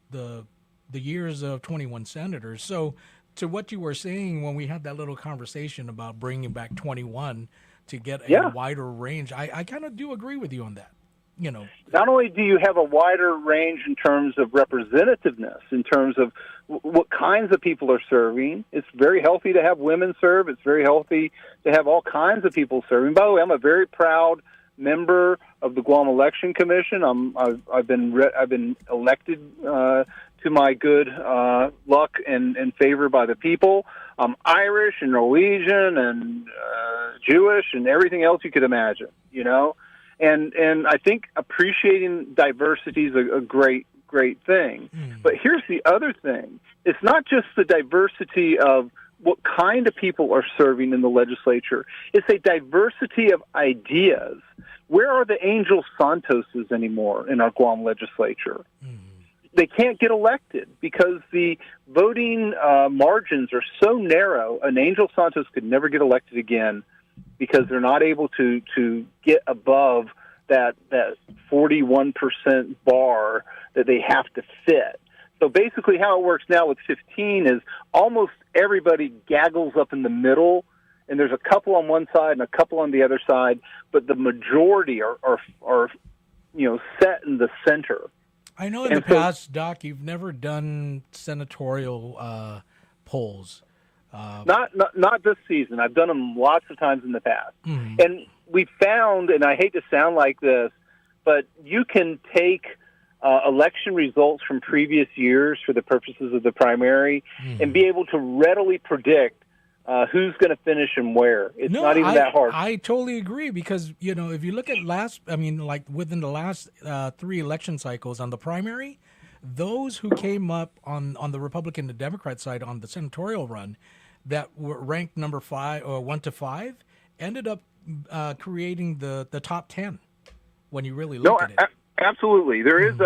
years of 21 senators. So to what you were saying when we had that little conversation about bringing back 21 to get a wider range, I kind of do agree with you on that. Not only do you have a wider range in terms of representativeness, in terms of what kinds of people are serving, it's very healthy to have women serve. It's very healthy to have all kinds of people serving. By the way, I'm a very proud member of the Guam Election Commission. I've been elected to my good luck and favor by the people. I'm Irish and Norwegian and Jewish and everything else you could imagine, And I think appreciating diversity is a great thing. But here's the other thing. It's not just the diversity of what kind of people are serving in the legislature. It's a diversity of ideas. Where are the Angel Santoses anymore in our Guam legislature? They can't get elected because the voting margins are so narrow. An Angel Santos could never get elected again because they're not able to get above that 41% bar that they have to fit. So basically how it works now with 15 is almost everybody gaggles up in the middle, and there's a couple on one side and a couple on the other side, but the majority are set in the center. I know in the past, Doc, you've never done senatorial polls. Not this season. I've done them lots of times in the past. Mm-hmm. And we found, and I hate to sound like this, but you can take election results from previous years for the purposes of the primary and be able to readily predict who's going to finish and where. It's not even that hard. I totally agree because, if you look at within the last 3 election cycles on the primary, those who came up on the Republican and Democrat side on the senatorial run that were ranked number 5 or 1 to 5 ended up creating the top 10 when you really look at it. Absolutely. There is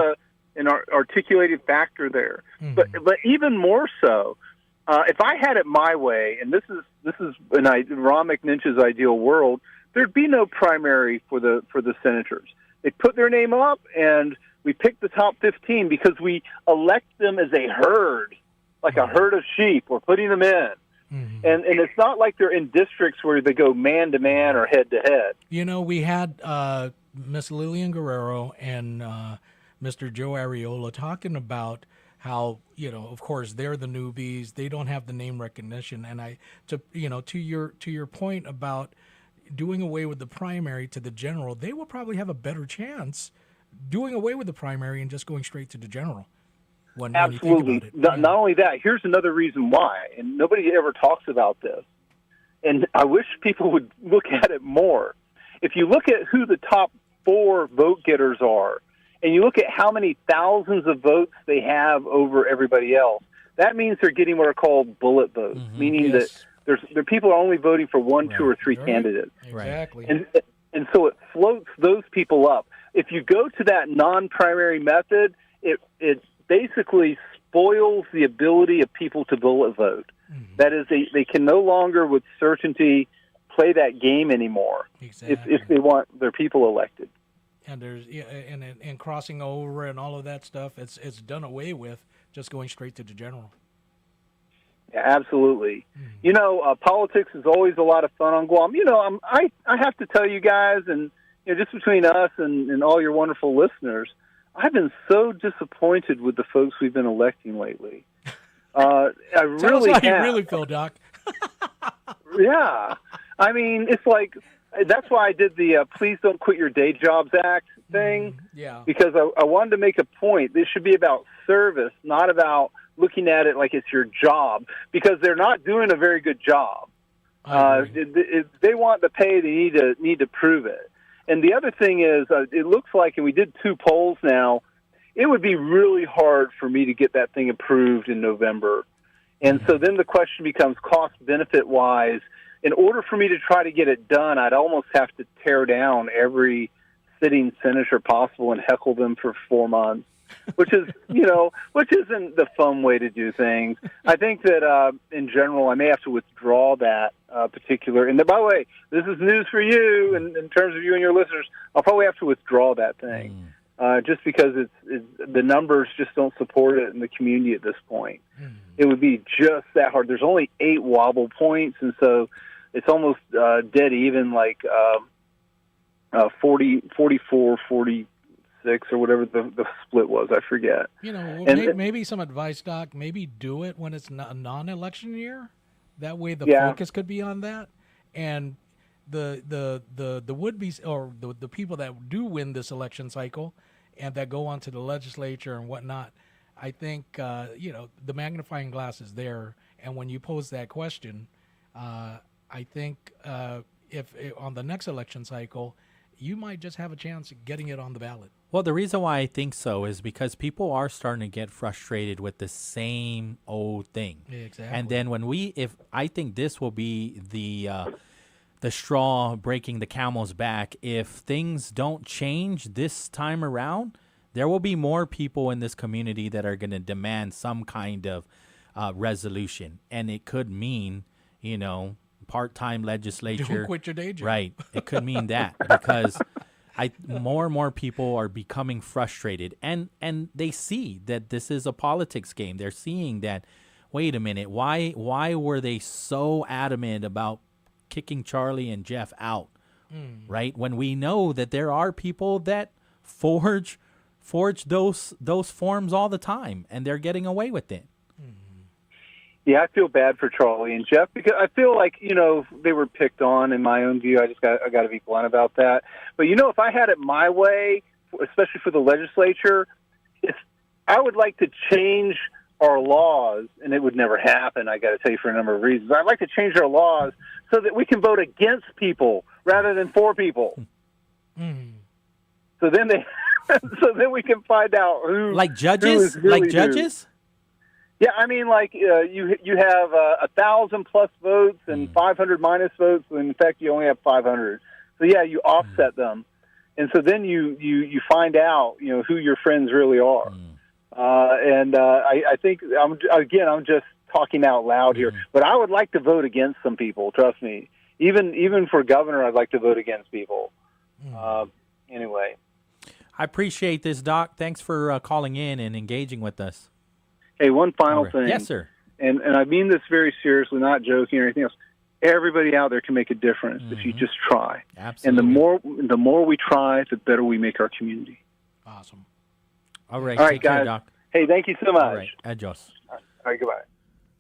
an articulated factor there. But even more so, if I had it my way, and this is Ron McNinch's ideal world, there'd be no primary for the senators. They put their name up, and we pick the top 15 because we elect them as a herd, like a herd of sheep. We're putting them in. And it's not like they're in districts where they go man-to-man or head-to-head. We had Miss Lillian Guerrero and Mr. Joe Ariola talking about how, of course, they're the newbies. They don't have the name recognition. And to your point about doing away with the primary to the general, they will probably have a better chance doing away with the primary and just going straight to the general. Absolutely. When you think about it. Not only that, here's another reason why, and nobody ever talks about this, and I wish people would look at it more. If you look at who the top 4 vote getters are, and you look at how many thousands of votes they have over everybody else, that means they're getting what are called bullet votes, meaning that there people are only voting for 1, 2, or 3 candidates. Exactly. And so it floats those people up. If you go to that non-primary method, it basically spoils the ability of people to bullet vote. That is, they can no longer with certainty play that game anymore if they want their people elected. And there's and crossing over and all of that stuff, it's done away with, just going straight to the general. Yeah, absolutely. Politics is always a lot of fun on Guam. I have to tell you guys, and just between us and all your wonderful listeners, I've been so disappointed with the folks we've been electing lately. I really Tell us how have. you really feel, Doc. Yeah. I mean, it's like, that's why I did the Please Don't Quit Your Day Jobs Act thing. Yeah. Because I wanted to make a point. This should be about service, not about looking at it like it's your job, because they're not doing a very good job. If they want the pay, they need to prove it. And the other thing is, it looks like, and we did 2 polls now, it would be really hard for me to get that thing approved in November. And so then the question becomes cost-benefit-wise. In order for me to try to get it done, I'd almost have to tear down every sitting senator possible and heckle them for 4 months, which is, which isn't the fun way to do things. I think that in general, I may have to withdraw that particular. And by the way, this is news for you, and in terms of you and your listeners, I'll probably have to withdraw that thing just because the numbers just don't support it in the community at this point. It would be just that hard. There's only 8 wobble points, and so it's almost dead even, like 44, 46, or whatever the split was. I forget. Maybe some advice, Doc. Maybe do it when it's a non-election year. That way, the focus could be on that, and the would-be or the people that do win this election cycle and that go on to the legislature and whatnot. I think the magnifying glass is there, and when you pose that question, I think if on the next election cycle, you might just have a chance of getting it on the ballot. Well, the reason why I think so is because people are starting to get frustrated with the same old thing. Exactly. And then I think this will be the straw breaking the camel's back. If things don't change this time around, there will be more people in this community that are going to demand some kind of resolution. And it could mean, part-time legislature. Don't quit your day job. Right. It could mean that because more and more people are becoming frustrated, and they see that this is a politics game. They're seeing that, wait a minute, why were they so adamant about kicking Charlie and Jeff out, right? When we know that there are people that forge those forms all the time, and they're getting away with it. Yeah, I feel bad for Charlie and Jeff because I feel like, they were picked on in my own view. I got to be blunt about that. But, if I had it my way, especially for the legislature, I would like to change our laws, and it would never happen, I got to tell you, for a number of reasons. I'd like to change our laws so that we can vote against people rather than for people. So then we can find out who like judges, who is really judges. Yeah, I mean, you have 1,000 plus votes and 500 minus votes. And in fact, you only have 500. So yeah, you offset them, and so then you find out who your friends really are. I think I'm just talking out loud here, but I would like to vote against some people. Trust me, even for governor, I'd like to vote against people. Anyway, I appreciate this, Doc. Thanks for calling in and engaging with us. Hey, one final thing. Yes, sir. And I mean this very seriously, not joking or anything else. Everybody out there can make a difference if you just try. Absolutely. And the more we try, the better we make our community. Awesome. All right, take guys. care, Doc. Hey, thank you so much. All right, adios. All right, goodbye.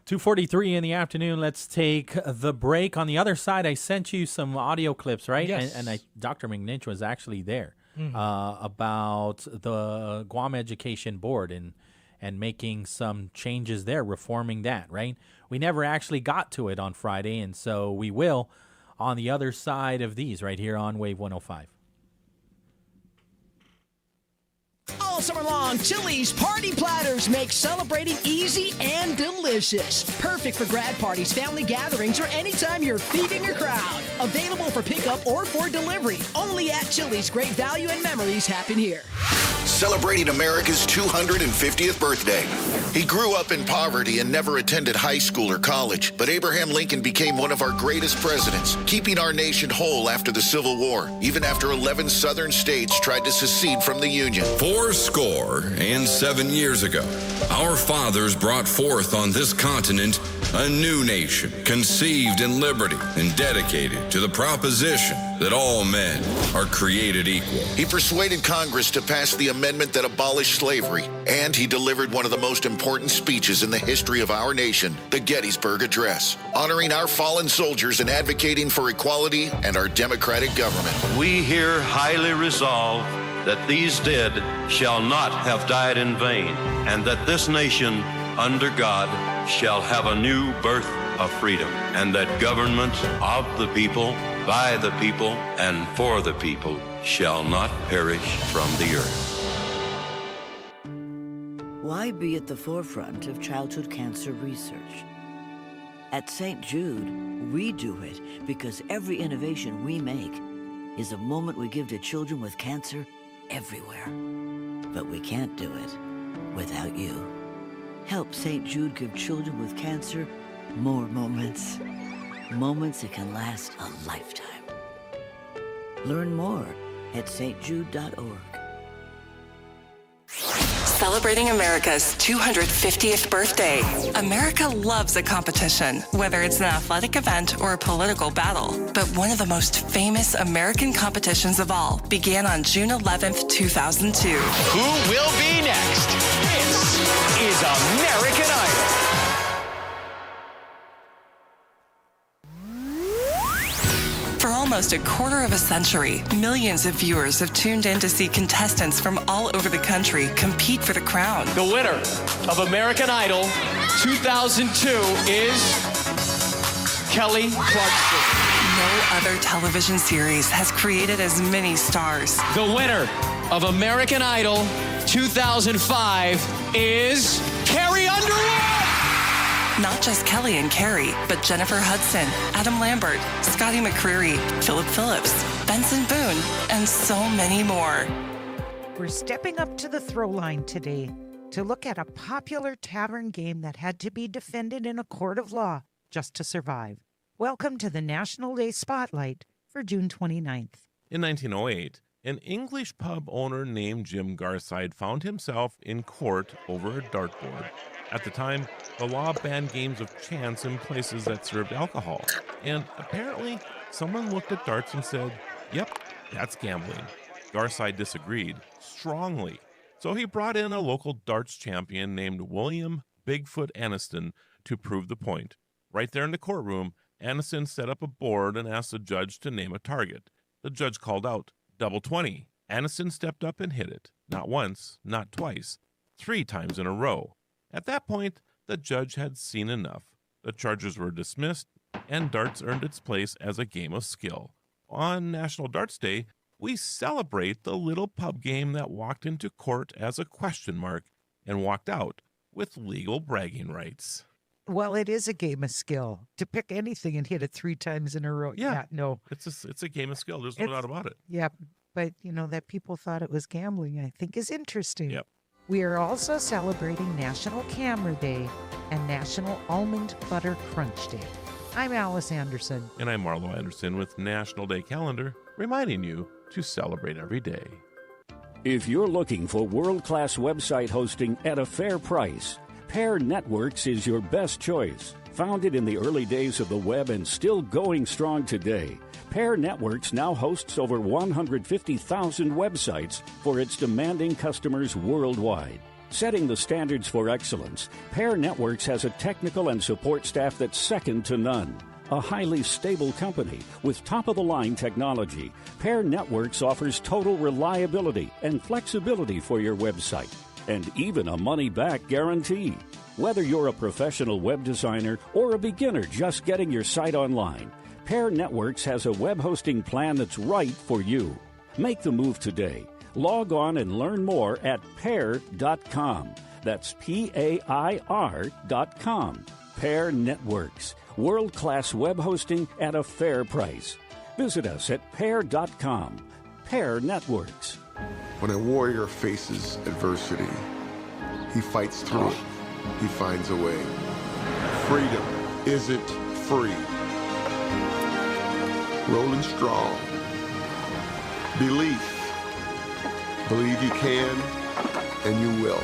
2:43 in the afternoon. Let's take the break. On the other side, I sent you some audio clips, right? Yes. And Dr. McNinch was actually there about the Guam Education Board and making some changes there, reforming that, right? We never actually got to it on Friday, and so we will on the other side of these right here on Wave 105. All summer long, Chili's Party Platters make celebrating easy and delicious. Perfect for grad parties, family gatherings, or anytime you're feeding a crowd. Available for pickup or for delivery. Only at Chili's. Great value and memories happen here. Celebrating America's 250th birthday. He grew up in poverty and never attended high school or college, but Abraham Lincoln became one of our greatest presidents, keeping our nation whole after the Civil War, even after 11 southern states tried to secede from the Union. 87 years ago, our fathers brought forth on this continent a new nation, conceived in liberty and dedicated to the proposition that all men are created equal. He persuaded Congress to pass the amendment that abolished slavery, and he delivered one of the most important speeches in the history of our nation, the Gettysburg Address, honoring our fallen soldiers and advocating for equality and our democratic government. We here highly resolve that these dead shall not have died in vain, and that this nation, under God, shall have a new birth of freedom, and that government of the people, by the people, and for the people shall not perish from the earth. Why be at the forefront of childhood cancer research? At St. Jude, we do it because every innovation we make is a moment we give to children with cancer everywhere. But we can't do it without you. Help St. Jude give children with cancer more moments. Moments that can last a lifetime. Learn more at stjude.org. Celebrating America's 250th birthday. America loves a competition, whether it's an athletic event or a political battle. But one of the most famous American competitions of all began on June 11th, 2002. Who will be next? This is American Idol. For almost a quarter of a century, millions of viewers have tuned in to see contestants from all over the country compete for the crown. The winner of American Idol 2002 is Kelly Clarkson. No other television series has created as many stars. The winner of American Idol 2005 is Carrie Underwood. Not just Kelly and Carrie, but Jennifer Hudson, Adam Lambert, Scotty McCreery, Philip Phillips, Benson Boone, and so many more. We're stepping up to the throw line today to look at a popular tavern game that had to be defended in a court of law just to survive. Welcome to the National Day Spotlight for June 29th. In 1908, An English pub owner named Jim Garside found himself in court over a dartboard. At the time, the law banned games of chance in places that served alcohol. And apparently, someone looked at darts and said, "Yep, that's gambling." Garside disagreed strongly. So he brought in a local darts champion named William Bigfoot Aniston to prove the point. Right there in the courtroom, Aniston set up a board and asked the judge to name a target. The judge called out, "Double 20. Aniston stepped up and hit it. Not once, not twice, 3 times in a row. At that point, the judge had seen enough. The charges were dismissed, and darts earned its place as a game of skill. On National Darts Day, we celebrate the little pub game that walked into court as a question mark and walked out with legal bragging rights. Well, it is a game of skill to pick anything and hit it 3 times in a row. Yeah, no. It's a game of skill. There's no doubt about it. Yeah, but that people thought it was gambling, I think is interesting. Yep. We are also celebrating National Camera Day and National Almond Butter Crunch Day. I'm Alice Anderson. And I'm Marlo Anderson with National Day Calendar, reminding you to celebrate every day. If you're looking for world-class website hosting at a fair price, Pair Networks is your best choice. Founded in the early days of the web and still going strong today, Pair Networks now hosts over 150,000 websites for its demanding customers worldwide. Setting the standards for excellence, Pair Networks has a technical and support staff that's second to none. A highly stable company with top-of-the-line technology, Pair Networks offers total reliability and flexibility for your website, and even a money-back guarantee. Whether you're a professional web designer or a beginner just getting your site online, Pair Networks has a web hosting plan that's right for you. Make the move today. Log on and learn more at pair.com. That's PAIR.com. Pair Networks. World-class web hosting at a fair price. Visit us at pair.com. Pair Networks. When a warrior faces adversity, he fights through it. He finds a way. Freedom isn't free. Rolling strong. Belief. Believe you can, and you will.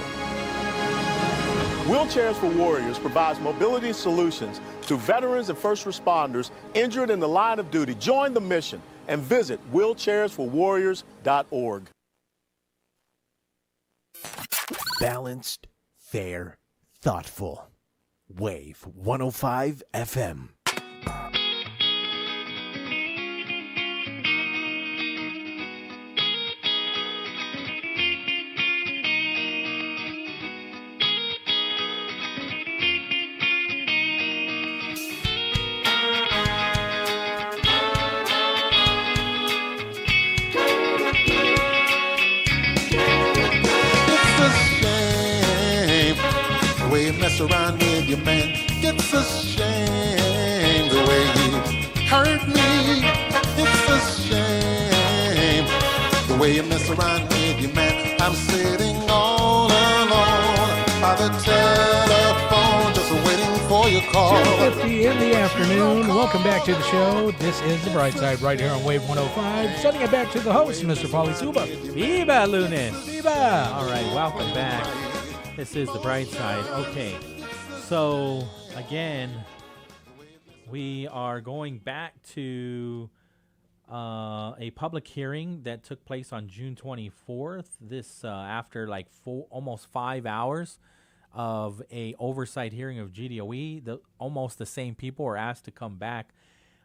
Wheelchairs for Warriors provides mobility solutions to veterans and first responders injured in the line of duty. Join the mission and visit wheelchairsforwarriors.org. Balanced, fair, thoughtful. Wave 105 FM. Mess around with your man. It's a shame the way you hurt me. It's a shame the way you mess around with your man. I'm sitting all alone by the telephone, just waiting for your call. 2:50 in the afternoon. Welcome back to the show. This is the Bright Side right here on Wave 105. Sending it back to the host, Mr. Pauly Suba. Viva Lunes! Viva! All right, welcome back. This is the Bright Side. Okay, so again, we are going back to a public hearing that took place on June 24th. This after like almost 5 hours of a oversight hearing of GDOE. Almost the same people were asked to come back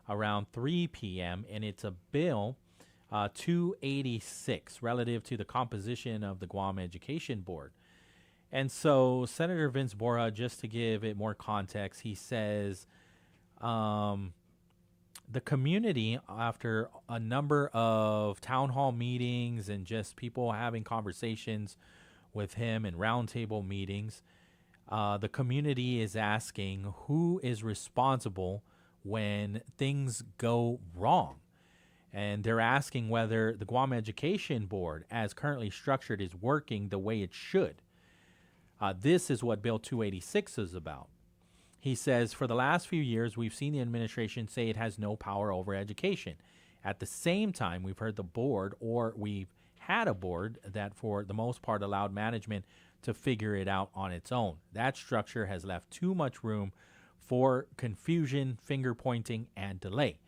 around 3 p.m. and it's a bill 286 relative to the composition of the Guam Education Board. And so Senator Vince Borja, just to give it more context, he says the community, after a number of town hall meetings and just people having conversations with him and roundtable meetings, the community is asking who is responsible when things go wrong. And they're asking whether the Guam Education Board, as currently structured, is working the way it should. This is what Bill 286 is about. He says, for the last few years, we've seen the administration say it has no power over education. At the same time, we've heard the board, or we've had a board that for the most part allowed management to figure it out on its own. That structure has left too much room for confusion, finger pointing, and delay.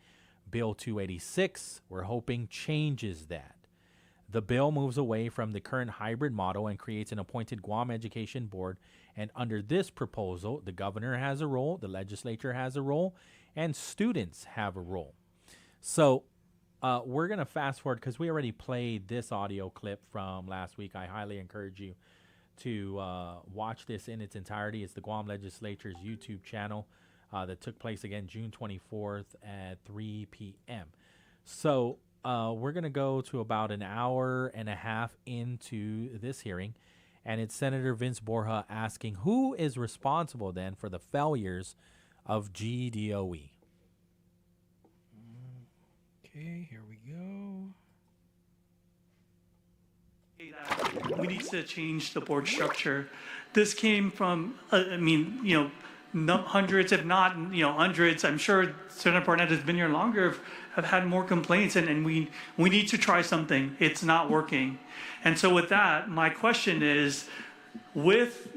Bill 286, we're hoping, changes that. The bill moves away from the current hybrid model and creates an appointed Guam Education Board. And under this proposal, the governor has a role, the legislature has a role, and students have a role. So we're going to fast forward because we already played this audio clip from last week. I highly encourage you to watch this in its entirety. It's the Guam Legislature's YouTube channel that took place again June 24th at 3 p.m. So we're going to go to about an hour and a half into this hearing, and it's Senator Vince Borja asking who is responsible then for the failures of GDOE. Okay, here we go. We need to change the board structure. This came from, hundreds, if not, hundreds. I'm sure Senator Barnett has been here longer, have had more complaints, and we need to try something. It's not working. And so with that, my question is, with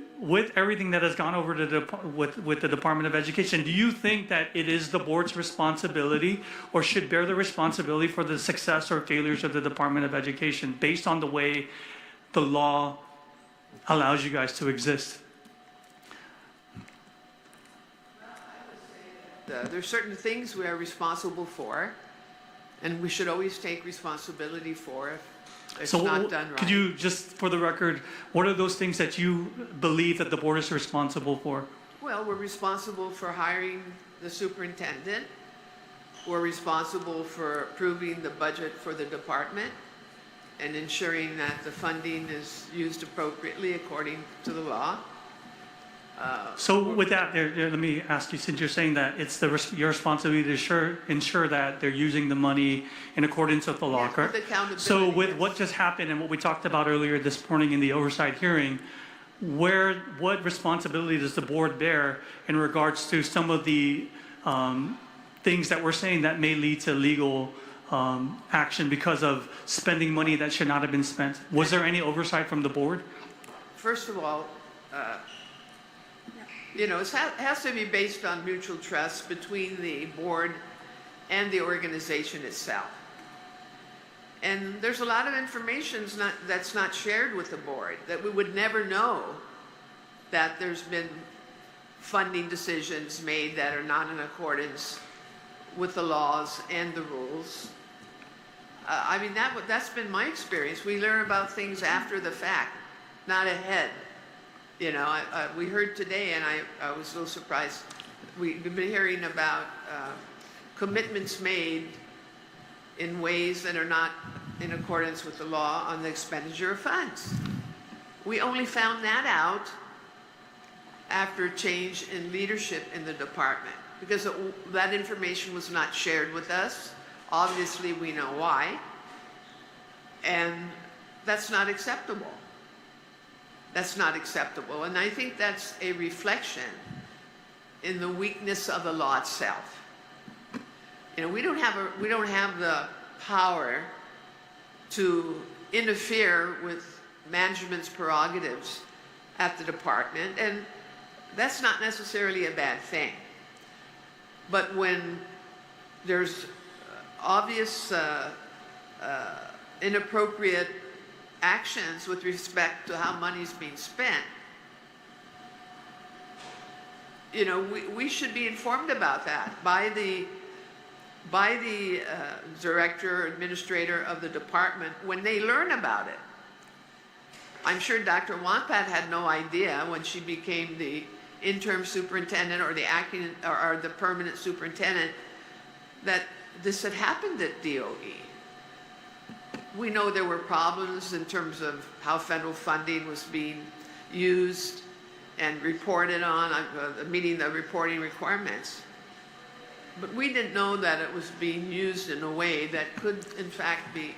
everything that has gone over to with the Department of Education, do you think that it is the board's responsibility or should bear the responsibility for the success or failures of the Department of Education based on the way the law allows you guys to exist? There's certain things we are responsible for, and we should always take responsibility for if it's not done right. Could you, just for the record, what are those things that you believe that the board is responsible for? Well, we're responsible for hiring the superintendent. We're responsible for approving the budget for the department and ensuring that the funding is used appropriately according to the law. So with that, let me ask you, since you're saying that it's your responsibility to ensure that they're using the money in accordance with the law, correct? So with what just happened and what we talked about earlier this morning in the oversight hearing, what responsibility does the board bear in regards to some of the things that we're saying that may lead to legal action because of spending money that should not have been spent? Was there any oversight from the board? First of all, it has to be based on mutual trust between the board and the organization itself. And there's a lot of information that's not shared with the board, that we would never know that there's been funding decisions made that are not in accordance with the laws and the rules. That's been my experience. We learn about things after the fact, not ahead. We heard today, and I was a little surprised. We've been hearing about commitments made in ways that are not in accordance with the law on the expenditure of funds. We only found that out after a change in leadership in the department, because that information was not shared with us. Obviously, we know why, and that's not acceptable. That's not acceptable, and I think that's a reflection in the weakness of the law itself. We don't have the power to interfere with management's prerogatives at the department, and that's not necessarily a bad thing. But when there's obvious inappropriate actions with respect to how money's being spent, we should be informed about that by the director or administrator of the department when they learn about it. I'm sure Dr. Wampat had no idea when she became the interim superintendent or the acting or the permanent superintendent that this had happened at DOE. We know there were problems in terms of how federal funding was being used and reported on, meeting the reporting requirements. But we didn't know that it was being used in a way that could, in fact, be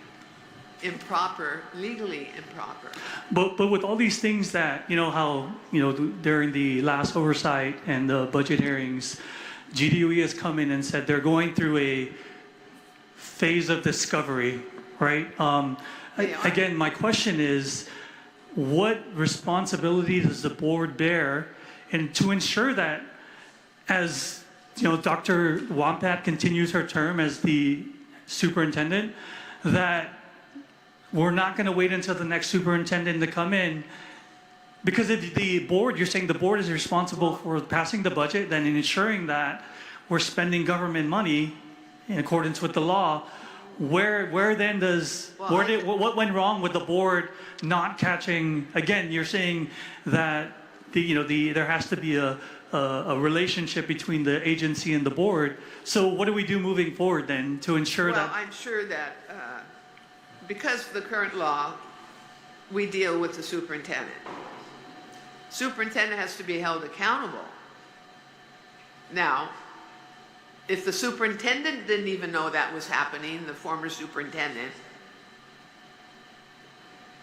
improper, legally improper. But with all these things that, during the last oversight and the budget hearings, GDOE has come in and said they're going through a phase of discovery, right? Again, my question is, what responsibility does the board bear and to ensure that as Dr. Wampat continues her term as the superintendent, that we're not going to wait until the next superintendent to come in? Because if the board, you're saying the board is responsible for passing the budget, then in ensuring that we're spending government money in accordance with the law, where then does, what went wrong with the board not catching, again, you're saying that there has to be a relationship between the agency and the board. So what do we do moving forward then to ensure that? Well, I'm sure that because of the current law, we deal with the superintendent. Superintendent has to be held accountable. Now, if the superintendent didn't even know that was happening, the former superintendent,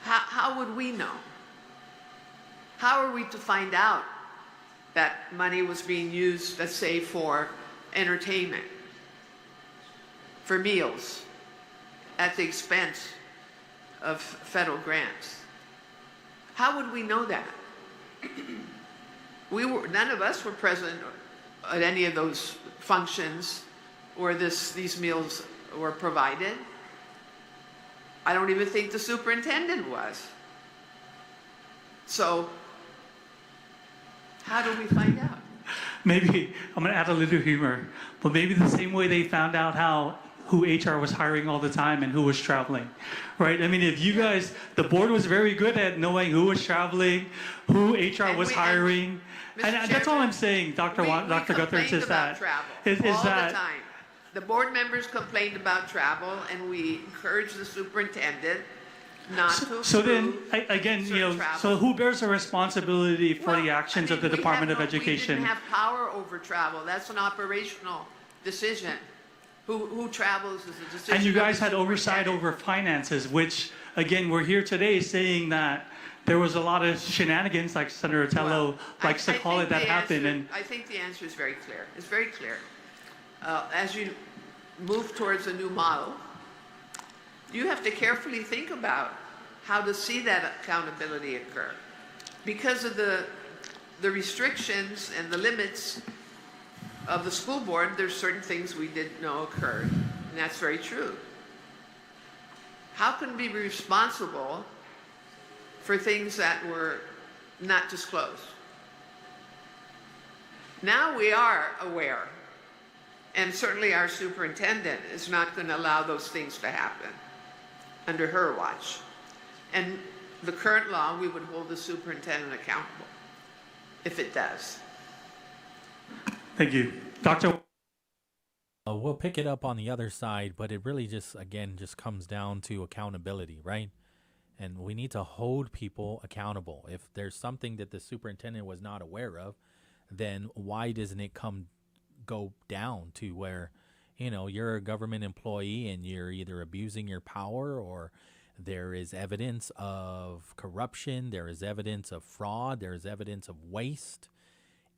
how would we know? How are we to find out that money was being used, let's say, for entertainment, for meals, at the expense of federal grants? How would we know that? None of us were present at any of those functions where these meals were provided. I don't even think the superintendent was. So, how do we find out? Maybe, I'm going to add a little humor, but maybe the same way they found out who HR was hiring all the time and who was traveling, right? I mean, if you guys, the board was very good at knowing who was traveling, who HR was hiring, and that's all I'm saying, Dr. Guthrie, is that. All the time. The board members complained about travel, and we encouraged the superintendent not to. So then, again, so who bears the responsibility for the actions of the Department of Education? We didn't have power over travel. That's an operational decision. Who travels is a decision. And you guys had oversight over finances, which, again, we're here today saying that there was a lot of shenanigans, like Senator Tello likes to call it, that happened. I think the answer is very clear. It's very clear. As you move towards a new model, you have to carefully think about how to see that accountability occur. Because of the restrictions and the limits of the school board, there's certain things we didn't know occurred, and that's very true. How can we be responsible for things that were not disclosed? Now we are aware, and certainly our superintendent is not going to allow those things to happen under her watch. And the current law, we would hold the superintendent accountable if it does. Thank you. Dr. We'll pick it up on the other side, but it really just comes down to accountability, right? And we need to hold people accountable. If there's something that the superintendent was not aware of, then why doesn't it go down to where, you're a government employee and you're either abusing your power, or there is evidence of corruption, there is evidence of fraud, there is evidence of waste,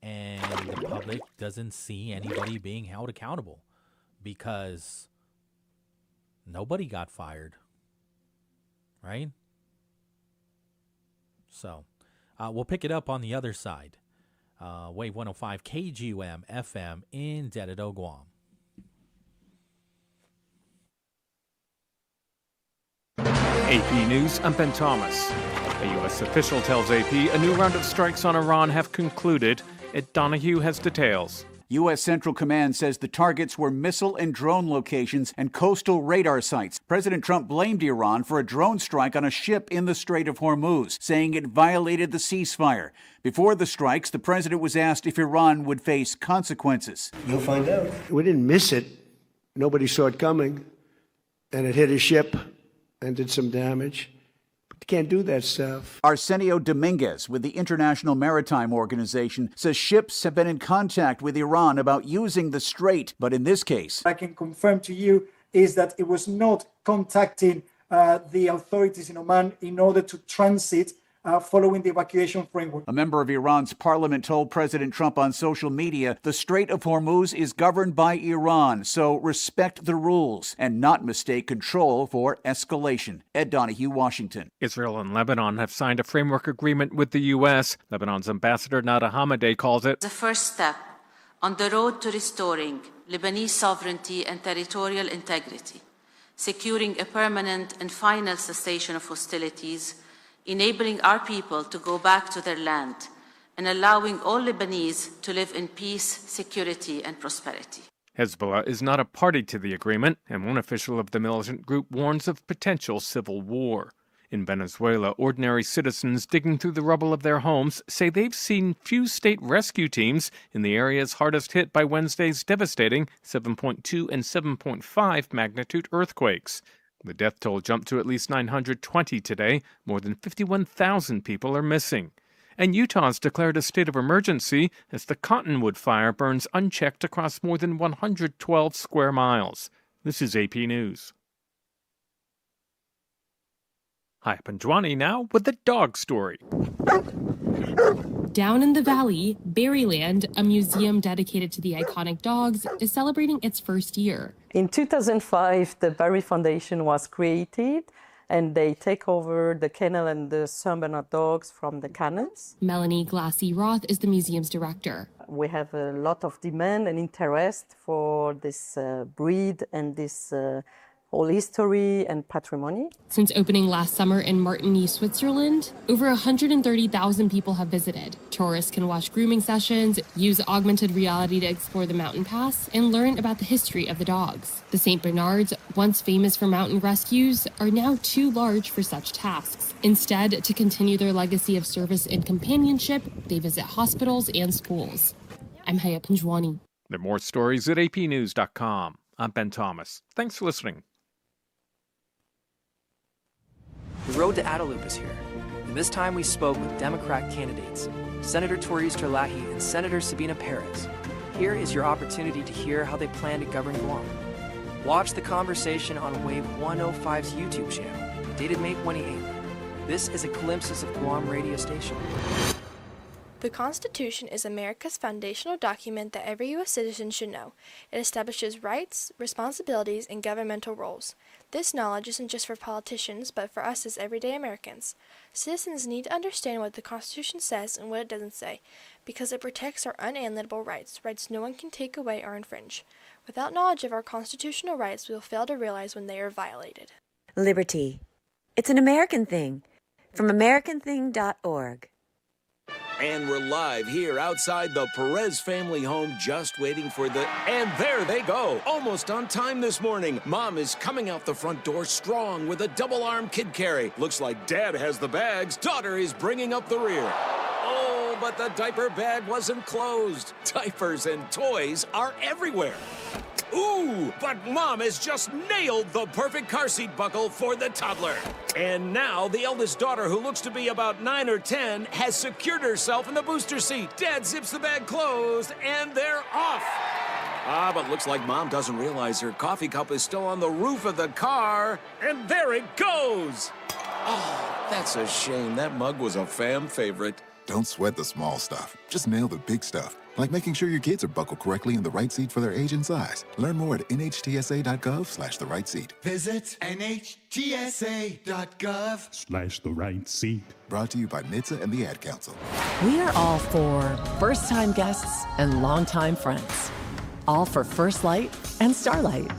and the public doesn't see anybody being held accountable because nobody got fired, right? So we'll pick it up on the other side. Wave 105 KGUM FM in Dededo, Guam. AP News, I'm Ben Thomas. A U.S. official tells AP a new round of strikes on Iran have concluded. Ed Donahue has details. U.S. Central Command says the targets were missile and drone locations and coastal radar sites. President Trump blamed Iran for a drone strike on a ship in the Strait of Hormuz, saying it violated the ceasefire. Before the strikes, the president was asked if Iran would face consequences. You'll find out. We didn't miss it. Nobody saw it coming. And it hit a ship and did some damage. But you can't do that stuff. Arsenio Dominguez with the International Maritime Organization says ships have been in contact with Iran about using the strait. But in this case, I can confirm to you is that it was not contacting the authorities in Oman in order to transit following the evacuation framework. A member of Iran's parliament told President Trump on social media the Strait of Hormuz is governed by Iran, so respect the rules and not mistake control for escalation. Ed Donahue, Washington. Israel and Lebanon have signed a framework agreement with the U.S. Lebanon's ambassador Nada Hamadeh calls it the first step on the road to restoring Lebanese sovereignty and territorial integrity, securing a permanent and final cessation of hostilities, enabling our people to go back to their land, and allowing all Lebanese to live in peace, security, and prosperity. Hezbollah is not a party to the agreement, and one official of the militant group warns of potential civil war. In Venezuela, ordinary citizens digging through the rubble of their homes say they've seen few state rescue teams in the areas hardest hit by Wednesday's devastating 7.2 and 7.5 magnitude earthquakes. The death toll jumped to at least 920 today. More than 51,000 people are missing. And Utah's declared a state of emergency as the Cottonwood fire burns unchecked across more than 112 square miles. This is AP News. Hi, Panjwani now with the dog story. Down in the valley, Berryland, a museum dedicated to the iconic dogs, is celebrating its first year. In 2005, the Barry Foundation was created, and they take over the kennel and the Saint Bernard dogs from the Cannons. Melanie Glassy-Roth is the museum's director. We have a lot of demand and interest for this breed and this whole history and patrimony. Since opening last summer in Martigny, Switzerland, over 130,000 people have visited. Tourists can watch grooming sessions, use augmented reality to explore the mountain pass, and learn about the history of the dogs. The St. Bernards, once famous for mountain rescues, are now too large for such tasks. Instead, to continue their legacy of service and companionship, they visit hospitals and schools. I'm Haya Panjwani. There are more stories at apnews.com. I'm Ben Thomas. Thanks for listening. The road to Adelup is here, and this time we spoke with Democrat candidates, Senator Toriz Terlahi and Senator Sabina Perez. Here is your opportunity to hear how they plan to govern Guam. Watch the conversation on Wave 105's YouTube channel, dated May 28th. This is a Glimpses of Guam radio station. The Constitution is America's foundational document that every U.S. citizen should know. It establishes rights, responsibilities, and governmental roles. This knowledge isn't just for politicians, but for us as everyday Americans. Citizens need to understand what the Constitution says and what it doesn't say, because it protects our unalienable rights, rights no one can take away or infringe. Without knowledge of our constitutional rights, we will fail to realize when they are violated. Liberty. It's an American thing. From AmericanThing.org. And we're live here outside the Perez family home, just waiting for the... And there they go, almost on time this morning. Mom is coming out the front door strong with a double-arm kid carry. Looks like Dad has the bags. Daughter is bringing up the rear. Oh, but the diaper bag wasn't closed. Diapers and toys are everywhere. Ooh, but Mom has just nailed the perfect car seat buckle for the toddler. And now the eldest daughter, who looks to be about 9 or 10, has secured herself in the booster seat. Dad zips the bag closed, and they're off. But looks like Mom doesn't realize her coffee cup is still on the roof of the car. And there it goes. Oh, that's a shame. That mug was a fam favorite. Don't sweat the small stuff. Just nail the big stuff. Like making sure your kids are buckled correctly in the right seat for their age and size. Learn more at nhtsa.gov/the right seat. Visit nhtsa.gov/the right seat. Brought to you by NHTSA and the Ad Council. We are all for first-time guests and longtime friends. All for First Light and Starlight.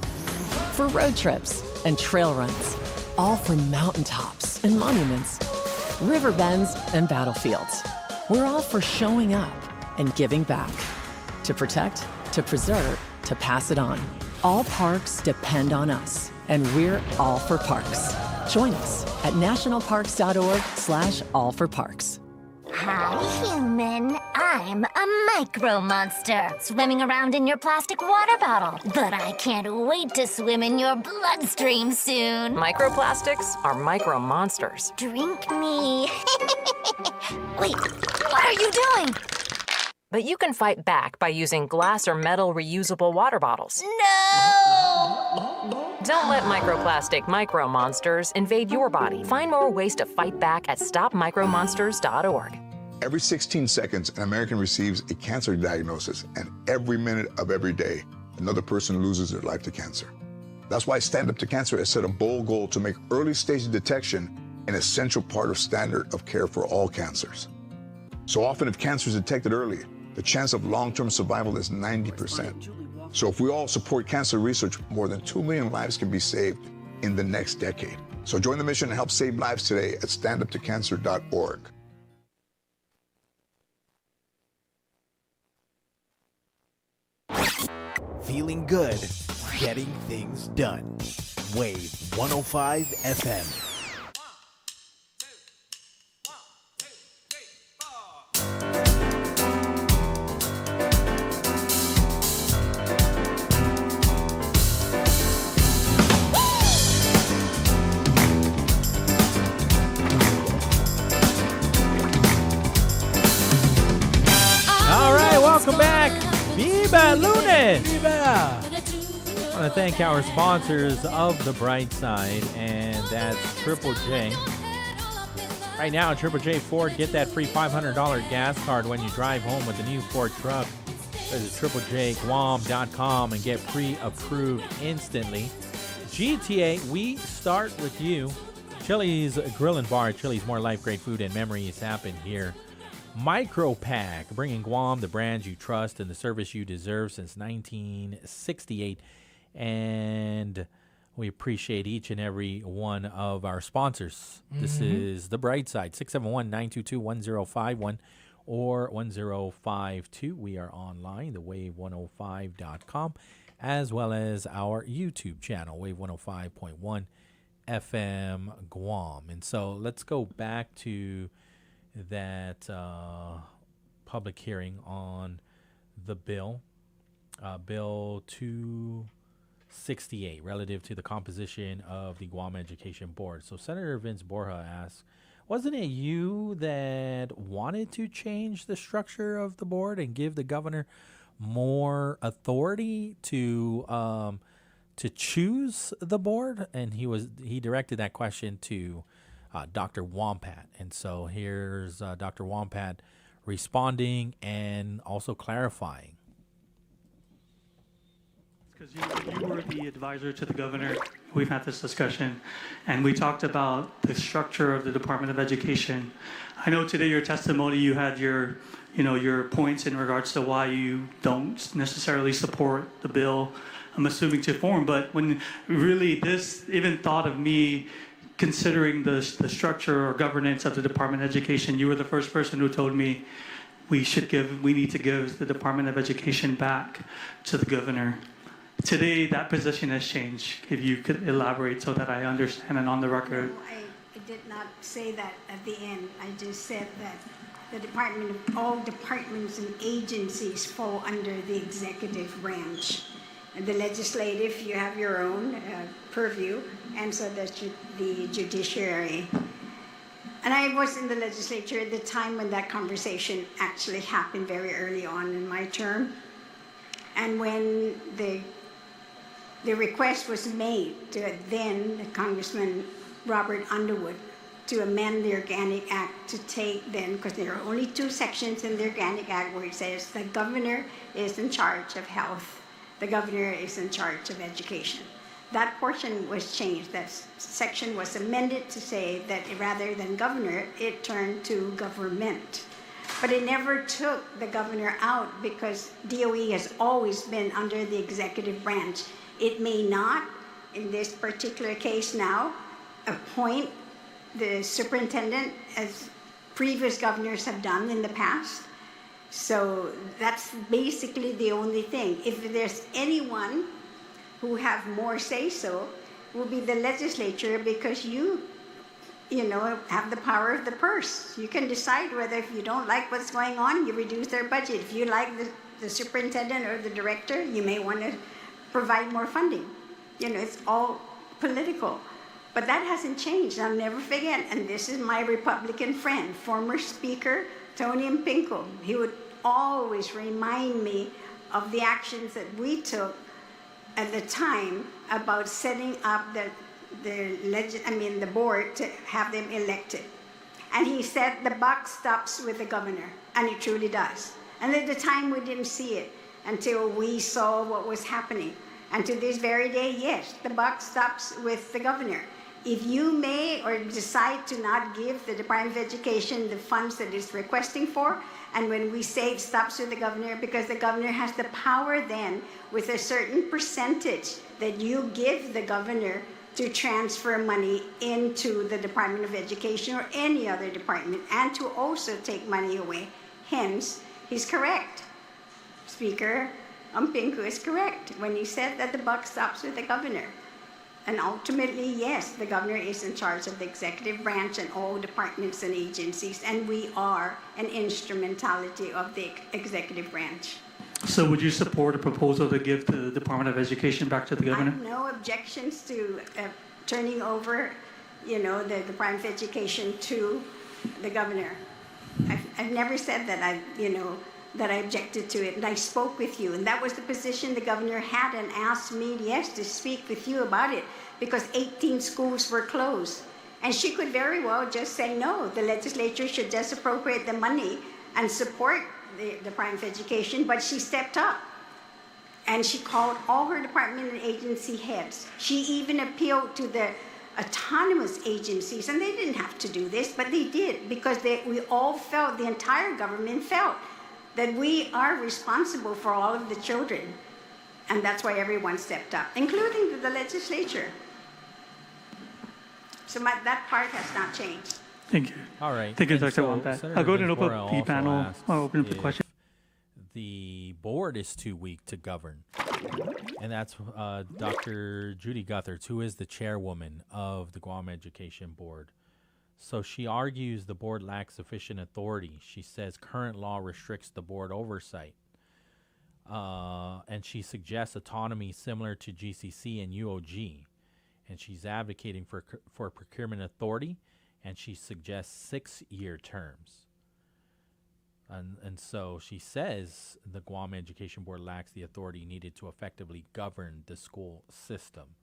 For road trips and trail runs. All for mountaintops and monuments. River bends and battlefields. We're all for showing up and giving back. To protect, to preserve, to pass it on. All parks depend on us, and we're all for parks. Join us at nationalparks.org/allforparks. Hi, human. I'm a micro monster, swimming around in your plastic water bottle. But I can't wait to swim in your bloodstream soon. Microplastics are micro monsters. Drink me. Wait, what are you doing? But you can fight back by using glass or metal reusable water bottles. No! Don't let microplastic micro-monsters invade your body. Find more ways to fight back at stopmicromonsters.org. Every 16 seconds, an American receives a cancer diagnosis, and every minute of every day, another person loses their life to cancer. That's why Stand Up to Cancer has set a bold goal to make early stage detection an essential part of standard of care for all cancers. So often, if cancer is detected early, the chance of long-term survival is 90%. So if we all support cancer research, more than 2 million lives can be saved in the next decade. So join the mission and help save lives today at standuptocancer.org. Feeling good, getting things done. Wave 105 FM. All right, welcome back. Viva Lunes! Viva! I want to thank our sponsors of the Bright Side, and that's Triple J. Right now, Triple J Ford, get that free $500 gas card when you drive home with the new Ford truck. Visit triplejguam.com and get pre-approved instantly. GTA, we start with you. Chili's Grill and Bar. Chili's, more life, great food, and memories happen here. Micro Pack, bringing Guam the brands you trust and the service you deserve since 1968. And we appreciate each and every one of our sponsors. This is the Bright Side, 671-922-1051 or 1052. We are online, thewave105.com, as well as our YouTube channel, Wave 105.1 FM Guam. And so let's go back to that public hearing on the bill, Bill 268, relative to the composition of the Guam Education Board. So Senator Vince Borja asks, wasn't it you that wanted to change the structure of the board and give the governor more authority to choose the board? And he directed that question to Dr. Wampat. And so here's Dr. Wampat responding and also clarifying. Because you were the advisor to the governor. We've had this discussion, and we talked about the structure of the Department of Education. I know today your testimony, you had your points in regards to why you don't necessarily support the bill, I'm assuming to form, but when really this even thought of me considering the structure or governance of the Department of Education, you were the first person who told me we need to give the Department of Education back to the governor. Today, that position has changed. If you could elaborate so that I understand and on the record. No, I did not say that at the end. I just said that all departments and agencies fall under the executive branch. And the legislative, you have your own purview, and so does the judiciary. And I was in the legislature at the time when that conversation actually happened very early on in my term. And when the request was made to then Congressman Robert Underwood to amend the Organic Act to take then, because there are only 2 sections in the Organic Act where it says the governor is in charge of health. The governor is in charge of education. That portion was changed. That section was amended to say that rather than governor, it turned to government. But it never took the governor out because DOE has always been under the executive branch. It may not, in this particular case now, appoint the superintendent as previous governors have done in the past. So that's basically the only thing. If there's anyone who have more say-so, will be the legislature, because you have the power of the purse. You can decide whether, if you don't like what's going on, you reduce their budget. If you like the superintendent or the director, you may want to provide more funding. It's all political. But that hasn't changed. I'll never forget, and this is my Republican friend, former Speaker Tony Impinko. He would always remind me of the actions that we took at the time about setting up the board to have them elected. And he said the buck stops with the governor, and it truly does. And at the time we didn't see it until we saw what was happening. And to this very day, yes, the buck stops with the governor. If you may or decide to not give the Department of Education the funds that it's requesting for, and when we say it stops with the governor, because the governor has the power then with a certain percentage that you give the governor to transfer money into the Department of Education or any other department, and to also take money away. Hence, he's correct. Speaker Umpinku is correct when he said that the buck stops with the governor. And ultimately, yes, the governor is in charge of the executive branch and all departments and agencies, and we are an instrumentality of the executive branch. So would you support a proposal to give the Department of Education back to the governor? I have no objections to turning over, the Department of Education to the governor. I've never said that that I objected to it, and I spoke with you, and that was the position the governor had, and asked me, yes, to speak with you about it, because 18 schools were closed. And she could very well just say, no, the legislature should just appropriate the money and support the Department of Education, but she stepped up. And she called all her department and agency heads. She even appealed to the autonomous agencies, and they didn't have to do this, but they did, because we all felt, the entire government felt, that we are responsible for all of the children. And that's why everyone stepped up, including the legislature. So that part has not changed. Thank you. All right. Thank you, And Dr. so Wampat. Senator I'll go ahead and open Ventura up the also panel. asked I'll open up the if question. The board is too weak to govern. And that's Dr. Judy Guthertz, who is the chairwoman of the Guam Education Board. So she argues the board lacks sufficient authority. She says current law restricts the board oversight. And she suggests autonomy similar to GCC and UOG. And she's advocating for procurement authority, and she suggests 6-year terms. And so she says the Guam Education Board lacks the authority needed to effectively govern the school system.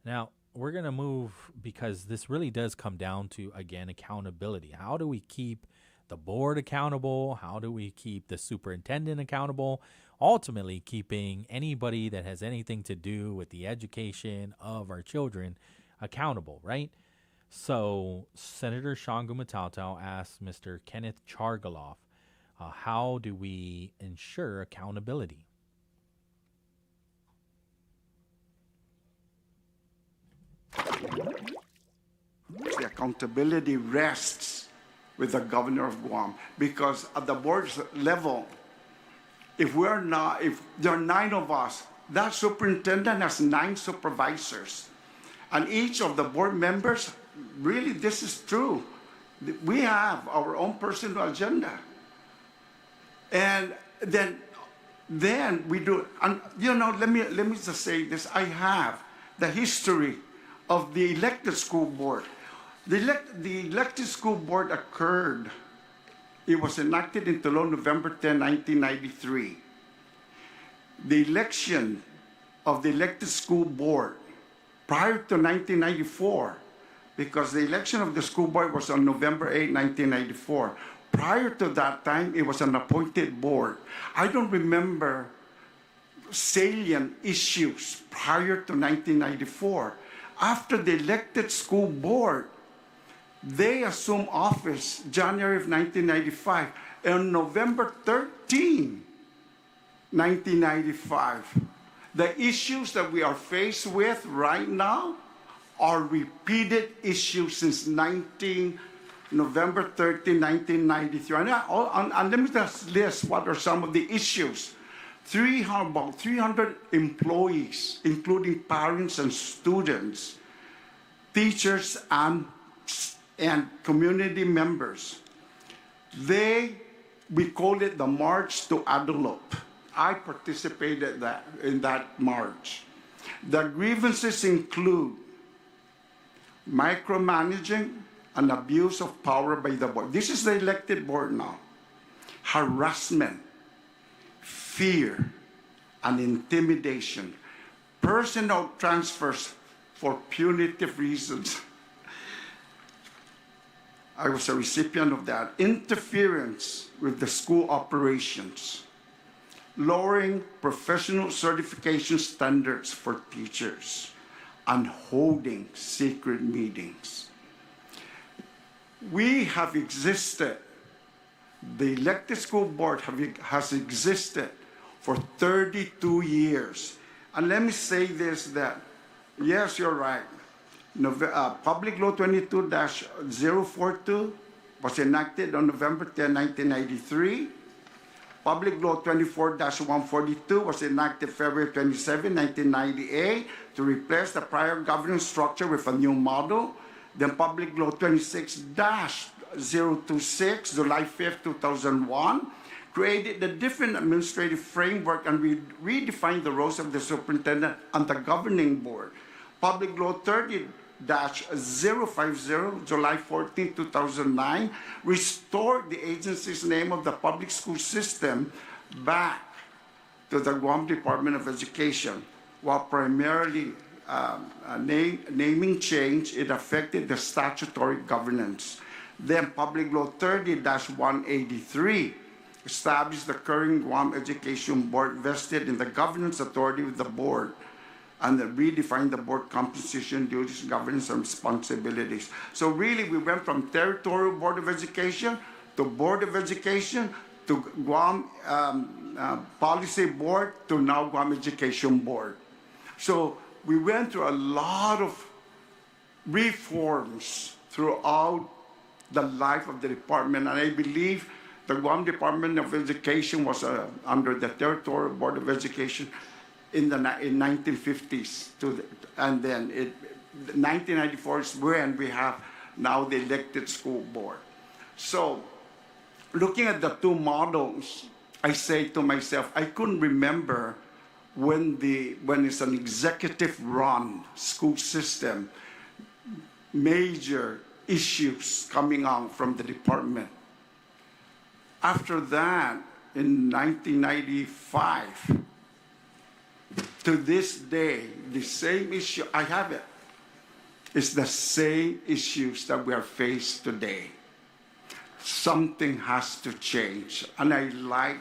Now, we're going to move, because this really does come down to, again, accountability. How do we keep the board accountable? How do we keep the superintendent accountable? Ultimately, keeping anybody that has anything to do with the education of our children accountable, right? So Senator Shangu Matautau asked Mr. Kenneth Chargaloff, how do we ensure accountability? The accountability rests with the governor of Guam, because at the board's level, if there are 9 of us, that superintendent has 9 supervisors. And each of the board members, really, this is true. We have our own personal agenda. And then we do, and let me just say this. I have the history of the elected school board. The elected school board occurred, it was enacted into law November 10, 1993. The election of the elected school board prior to 1994, because the election of the school board was on November 8, 1994. Prior to that time, it was an appointed board. I don't remember salient issues prior to 1994. After the elected school board, they assumed office January of 1995. On November 13, 1995, the issues that we are faced with right now are repeated issues since November 13, 1993. And let me just list what are some of the issues. About 300 employees, including parents and students, teachers and community members. We call it the March to Adelup. I participated in that march. The grievances include micromanaging and abuse of power by the board. This is the elected board now. Harassment, fear, and intimidation. Personnel transfers for punitive reasons. I was a recipient of that. Interference with the school operations. Lowering professional certification standards for teachers. And holding secret meetings. We have existed, the elected school board has existed for 32 years. And let me say this, that, yes, you're right. Public Law 22-042 was enacted on November 10, 1993. Public Law 24-142 was enacted February 27, 1998 to replace the prior governance structure with a new model. Then Public Law 26-026, July 5, 2001, created a different administrative framework and redefined the roles of the superintendent and the governing board. Public Law 30-050, July 14, 2009, restored the agency's name of the public school system back to the Guam Department of Education. While primarily naming change, it affected the statutory governance. Then Public Law 30-183 established the current Guam Education Board vested in the governance authority of the board and redefined the board composition, duties, governance, and responsibilities. So really, we went from Territorial Board of Education to Board of Education to Guam Policy Board to now Guam Education Board. So we went through a lot of reforms throughout the life of the department, and I believe the Guam Department of Education was under the Territorial Board of Education in 1950s, and then 1994 is when we have now the elected school board. So looking at the two models, I say to myself, I couldn't remember when it's an executive-run school system, major issues coming out from the department. After that, in 1995, to this day, the same issue, I have it, it's the same issues that we are faced today. Something has to change. And I like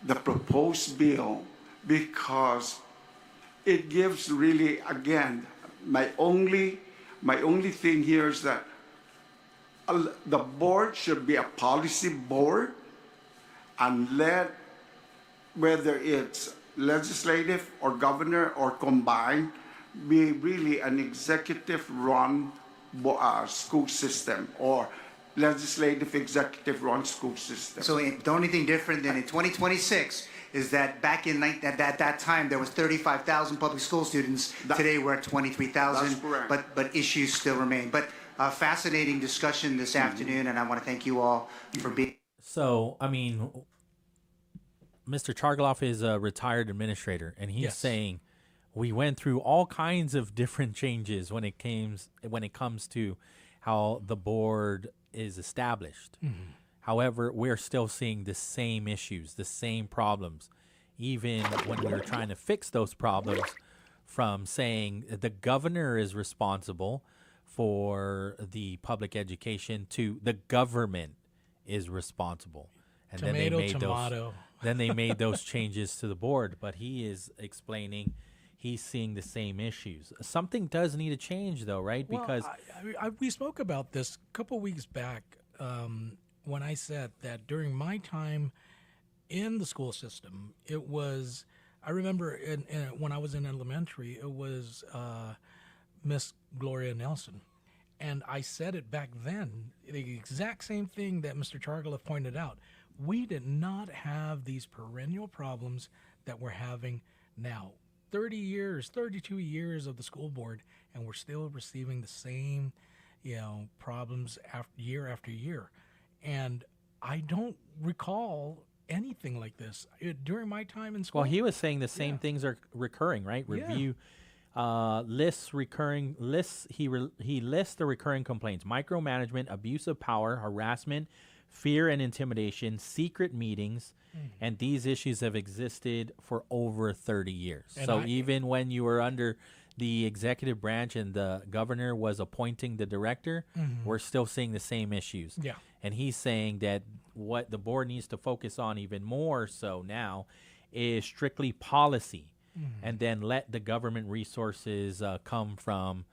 the proposed bill because it gives really, again, my only thing here is that the board should be a policy board and let, whether it's legislative or governor or combined, be really an executive-run school system or legislative executive-run school system. So the only thing different than in 2026 is that back in at that time there was 35,000 public school students. Today we're at 23,000. That's correct. But issues still remain. But fascinating discussion this afternoon, and I want to thank you all for being. So, I mean, Mr. Chargaloff is a retired administrator, and he's saying we went through all kinds of different changes when it comes to how the board is established. Mm-hmm. However, we're still seeing the same issues, the same problems, even when we're trying to fix those problems, from saying the governor is responsible for the public education to the government is responsible. And then they made those changes to the board, but he is explaining he's seeing the same issues. Something does need to change, though, right? Because we spoke about this a couple weeks back when I said that during my time in the school system, it was, I remember when I was in elementary, it was Miss Gloria Nelson. And I said it back then, the exact same thing that Mr. Chargaloff pointed out. We did not have these perennial problems that we're having now. 30 years, 32 years of the school board, and we're still receiving the same, problems year after year. And I don't recall anything like this during my time in school. Well, he was saying the same things are recurring, right? Review lists recurring lists. He lists the recurring complaints: micromanagement, abuse of power, harassment, fear and intimidation, secret meetings, and these issues have existed for over 30 years. And So even when you were under the executive branch and the governor was appointing the director, we're still seeing the same issues. Yeah. And he's saying that what the board needs to focus on even more so now is strictly policy, and then let the government resources come from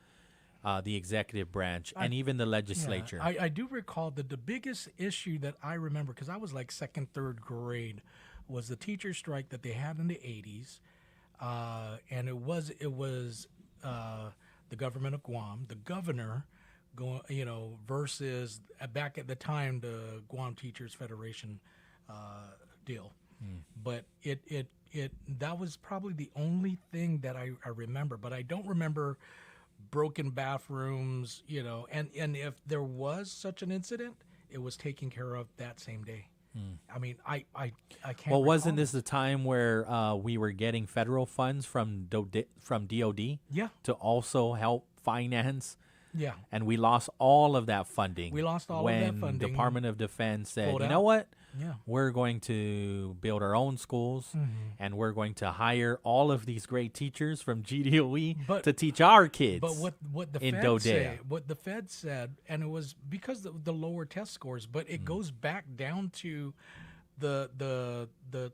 the executive branch and even the legislature. Yeah, I do recall that the biggest issue that I remember, because I was like second, third grade, was the teacher strike that they had in the 80s. And it was the government of Guam, the governor, versus back at the time the Guam Teachers Federation deal. But it that was probably the only thing that I remember. But I don't remember broken bathrooms, and if there was such an incident, it was taken care of that same day. I mean, I can't. Well, wasn't this the time where we were getting federal funds from DOD? Yeah. To also help finance. Yeah. And we lost all of that funding. We lost all of that funding. When Department of Defense said, Pulled you out. know what? Yeah. We're going to build our own schools, and we're going to hire all of these great teachers from GDOE to teach our kids. But what the in Fed Dodea. said, what the Fed said, and it was because of the lower test scores, but it goes back down to the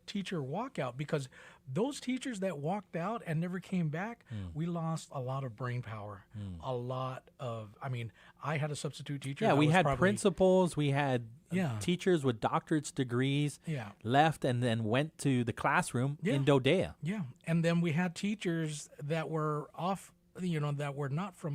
teacher walkout, because those teachers that walked out and never came back, we lost a lot of brain power, a lot of. I mean, I had a substitute teacher. Yeah, that we was had probably, principals, we had Yeah. teachers with doctorate's degrees Yeah. left and then went to the classroom in Dodea. Yeah, and then we had teachers that were off, that were not from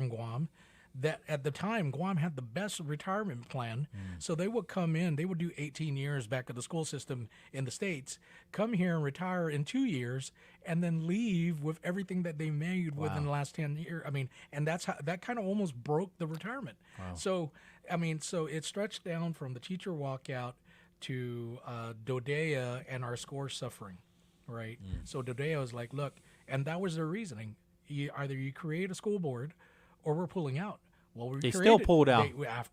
Guam. That at the time Guam had the best retirement plan, so they would come in. They would do 18 years back at the school system in the States, come here and retire in 2 years, and then leave with everything that they made within the last 10 years. I mean, and that's how that kind of almost broke the retirement. Wow. So I mean, so it stretched down from the teacher walkout to Dodea and our scores suffering, right? So Dodea was like, look, and that was their reasoning. Either you create a school board or we're pulling out. Well, They still pulled out.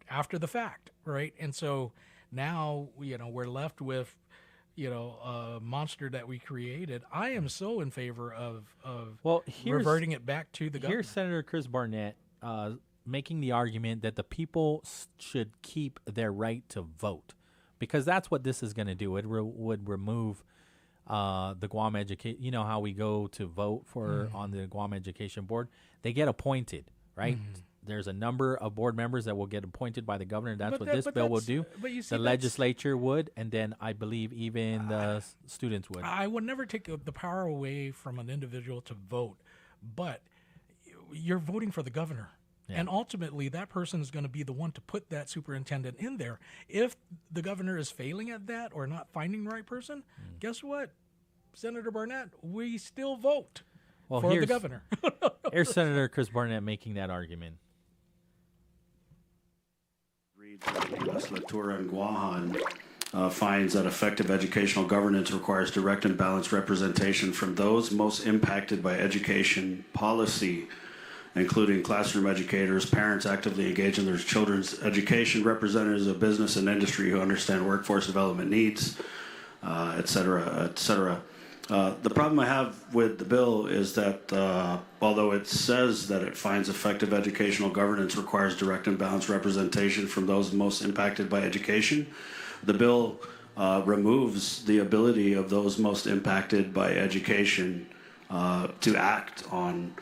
After the fact, right? And so now, we're left with, a monster that we created. I am so in favor of reverting it back to the government. Here's Senator Chris Barnett making the argument that the people should keep their right to vote, because that's what this is going to do. It would remove the Guam Education. You know how we go to vote for on the Guam Education Board? They get appointed, right? There's a number of board members that will get appointed by the governor. That's what this bill will do. But you see, the legislature would, and then I believe even the students would. I would never take the power away from an individual to vote, but you're voting for the governor. Yeah. And ultimately, that person is going to be the one to put that superintendent in there. If the governor is failing at that or not finding the right person, guess what? Senator Barnett, we still vote for the governor. Here's Senator Chris Barnett making that argument. Legislatura in Guahan finds that effective educational governance requires direct and balanced representation from those most impacted by education policy, including classroom educators, parents actively engaged in their children's education, representatives of business and industry who understand workforce development needs, et cetera, et cetera. The problem I have with the bill is that although it says that it finds effective educational governance requires direct and balanced representation from those most impacted by education, the bill removes the ability of those most impacted by education to act on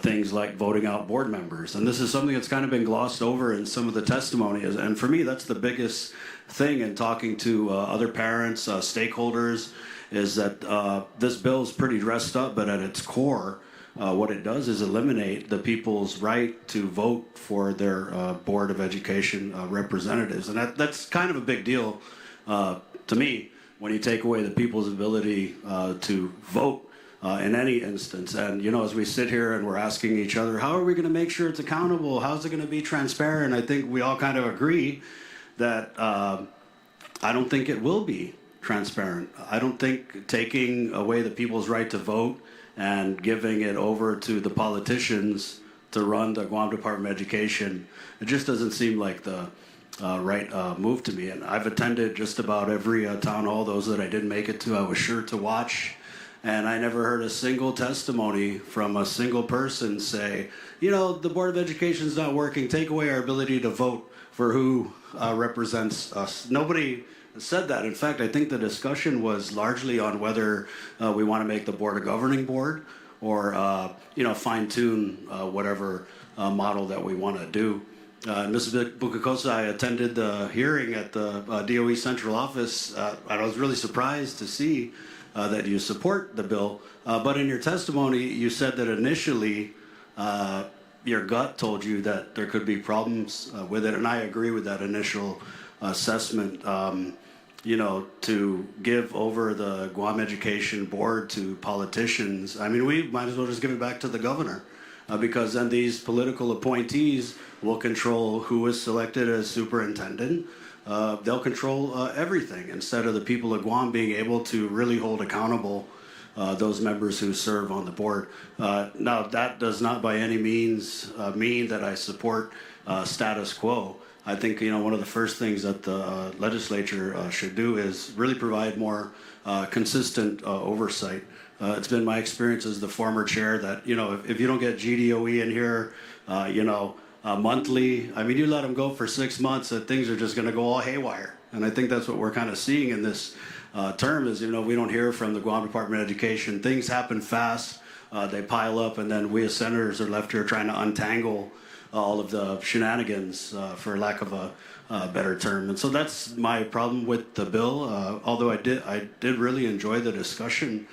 things like voting out board members. And this is something that's kind of been glossed over in some of the testimony. And for me, that's the biggest thing in talking to other parents, stakeholders, is that this bill is pretty dressed up, but at its core, what it does is eliminate the people's right to vote for their Board of Education representatives. And that's kind of a big deal to me when you take away the people's ability to vote in any instance. And, as we sit here and we're asking each other, how are we going to make sure it's accountable? How's it going to be transparent? I think we all kind of agree that I don't think it will be transparent. I don't think taking away the people's right to vote and giving it over to the politicians to run the Guam Department of Education, it just doesn't seem like the move to me. And I've attended just about every town hall. Those that I didn't make it to, I was sure to watch. And I never heard a single testimony from a single person say, the Board of Education is not working. Take away our ability to vote for who represents us. Nobody said that. In fact, I think the discussion was largely on whether we want to make the board a governing board or, fine-tune whatever model that we want to do. Mrs. Bukakosa, I attended the hearing at the DOE Central Office. I was really surprised to see that you support the bill. But in your testimony, you said that initially your gut told you that there could be problems with it, and I agree with that initial assessment. To give over the Guam Education Board to politicians, we might as well just give it back to the governor, because then these political appointees will control who is selected as superintendent. They'll control everything instead of the people of Guam being able to really hold accountable those members who serve on the board. Now, that does not by any means mean that I support status quo. I think one of the first things that the legislature should do is really provide more consistent oversight. It's been my experience as the former chair that if you don't get GDOE in here, monthly, you let them go for 6 months, that things are just going to go all haywire. And I think that's what we're kind of seeing in this term is we don't hear from the Guam Department of Education. Things happen fast, they pile up, and then we as senators are left here trying to untangle all of the shenanigans, for lack of a better term. And so that's my problem with the bill. Although I did really enjoy the discussion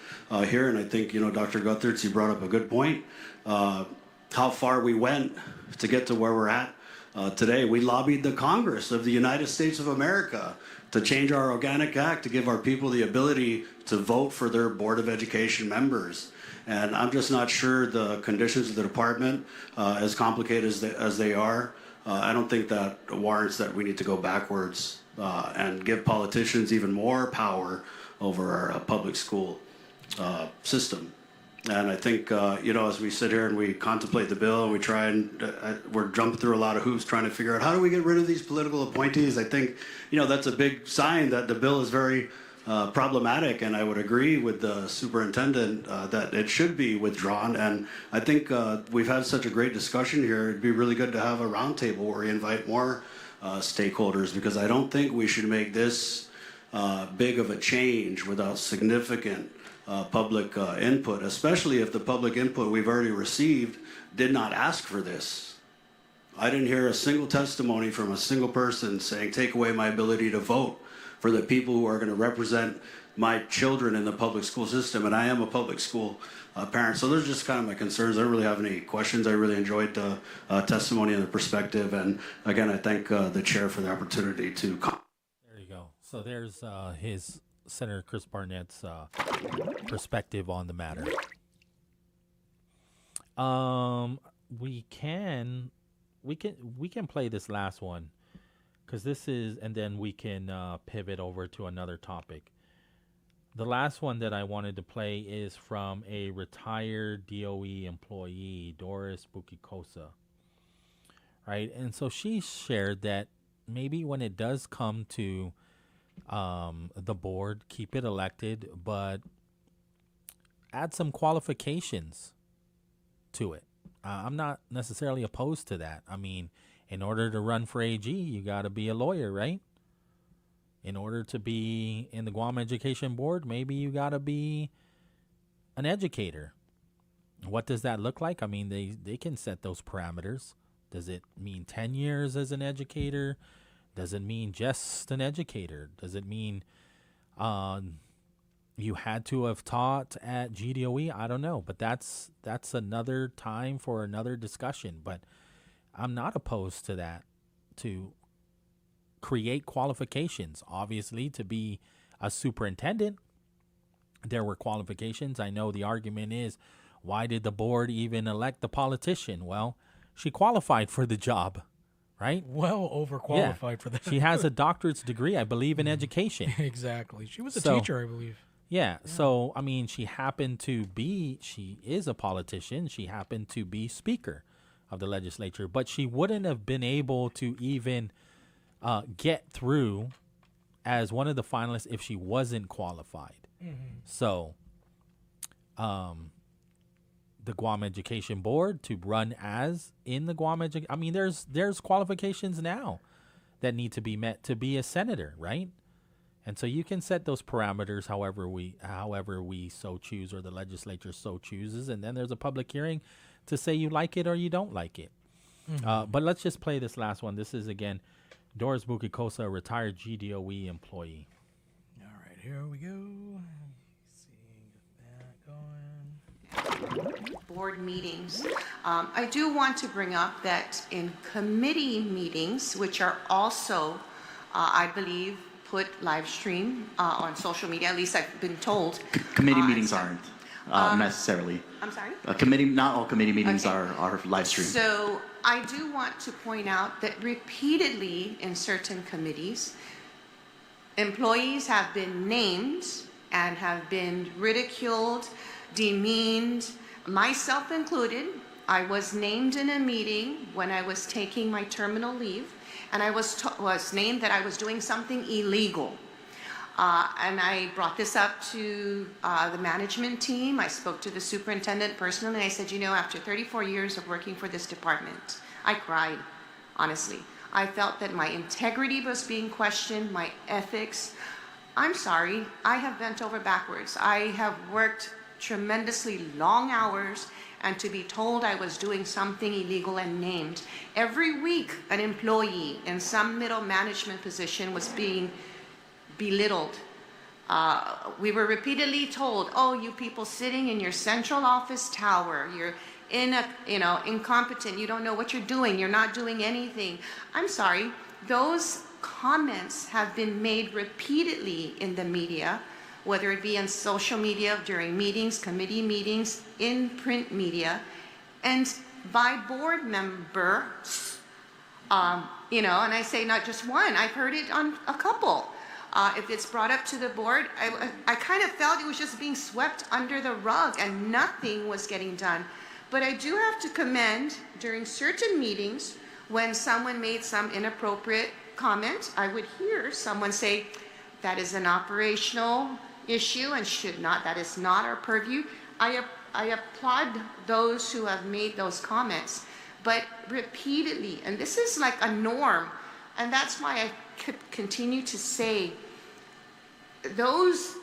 here, and I think Dr. Guthertz, you brought up a good point. How far we went to get to where we're at today. We lobbied the Congress of the United States of America to change our Organic Act to give our people the ability to vote for their Board of Education members. And I'm just not sure the conditions of the department, as complicated as they are, I don't think that warrants that we need to go backwards and give politicians even more power over our public school system. And I think, as we sit here and we contemplate the bill and we try and we're jumping through a lot of hoops trying to figure out how do we get rid of these political appointees. I think, that's a big sign that the bill is very problematic, and I would agree with the superintendent that it should be withdrawn. And I think we've had such a great discussion here. It'd be really good to have a roundtable where we invite more stakeholders, because I don't think we should make this big of a change without significant public input, especially if the public input we've already received did not ask for this. I didn't hear a single testimony from a single person saying, take away my ability to vote for the people who are going to represent my children in the public school system. And I am a public school parent. So those are just kind of my concerns. I don't really have any questions. I really enjoyed the testimony and the perspective. And again, I thank the chair for the opportunity to come. There you go. So there's his Senator Chris Barnett's perspective on the matter. We can play this last one, because this is, and then we can pivot over to another topic. The last one that I wanted to play is from a retired DOE employee, Doris Bukikosa. Right, and so she shared that maybe when it does come to the board, keep it elected, but add some qualifications to it. I'm not necessarily opposed to that. In order to run for AG, you got to be a lawyer, right? In order to be in the Guam Education Board, maybe you got to be an educator. What does that look like? They can set those parameters. Does it mean 10 years as an educator? Does it mean just an educator? Does it mean you had to have taught at GDOE? I don't know, but that's another time for another discussion. But I'm not opposed to that, to create qualifications. Obviously, to be a superintendent, there were qualifications. I know the argument is, why did the board even elect the politician? Well, she qualified for the job, right? Well overqualified for that. She has a doctorate's degree, I believe, in education. Exactly. She was a teacher, I believe. Yeah. So, she happened to be, she is a politician. She happened to be Speaker of the legislature, but she wouldn't have been able to even get through as one of the finalists if she wasn't qualified. So, the Guam Education Board to run as in the Guam I mean, there's qualifications now that need to be met to be a senator, right? And so you can set those parameters however we so choose, or the legislature so chooses, and then there's a public hearing to say you like it or you don't like it. But let's just play this last one. This is again Doris Bukikosa, a retired GDOE employee. All right, here we go. Get that going. Board meetings. I do want to bring up that in committee meetings, which are also, I believe, put live stream on social media, at least I've been told. Committee meetings aren't necessarily. I'm sorry? Not all committee meetings are live streamed. So I do want to point out that repeatedly in certain committees, employees have been named and have been ridiculed, demeaned, myself included. I was named in a meeting when I was taking my terminal leave, and I was named that I was doing something illegal. And I brought this up to the management team. I spoke to the superintendent personally, and I said, you know, after 34 years of working for this department, I cried, honestly. I felt that my integrity was being questioned, my ethics. I'm sorry, I have bent over backwards. I have worked tremendously long hours, and to be told I was doing something illegal and named. Every week, an employee in some middle management position was being belittled. We were repeatedly told, oh, you people sitting in your central office tower, you're incompetent, you don't know what you're doing, you're not doing anything. I'm sorry, those comments have been made repeatedly in the media, whether it be on social media, during meetings, committee meetings, in print media, and by board members, and I say not just one, I've heard it on a couple. If it's brought up to the board, I kind of felt it was just being swept under the rug and nothing was getting done. But I do have to commend during certain meetings when someone made some inappropriate comment, I would hear someone say, that is an operational issue and that is not our purview. I applaud those who have made those comments, but repeatedly, and this is like a norm, and that's why I continue to say those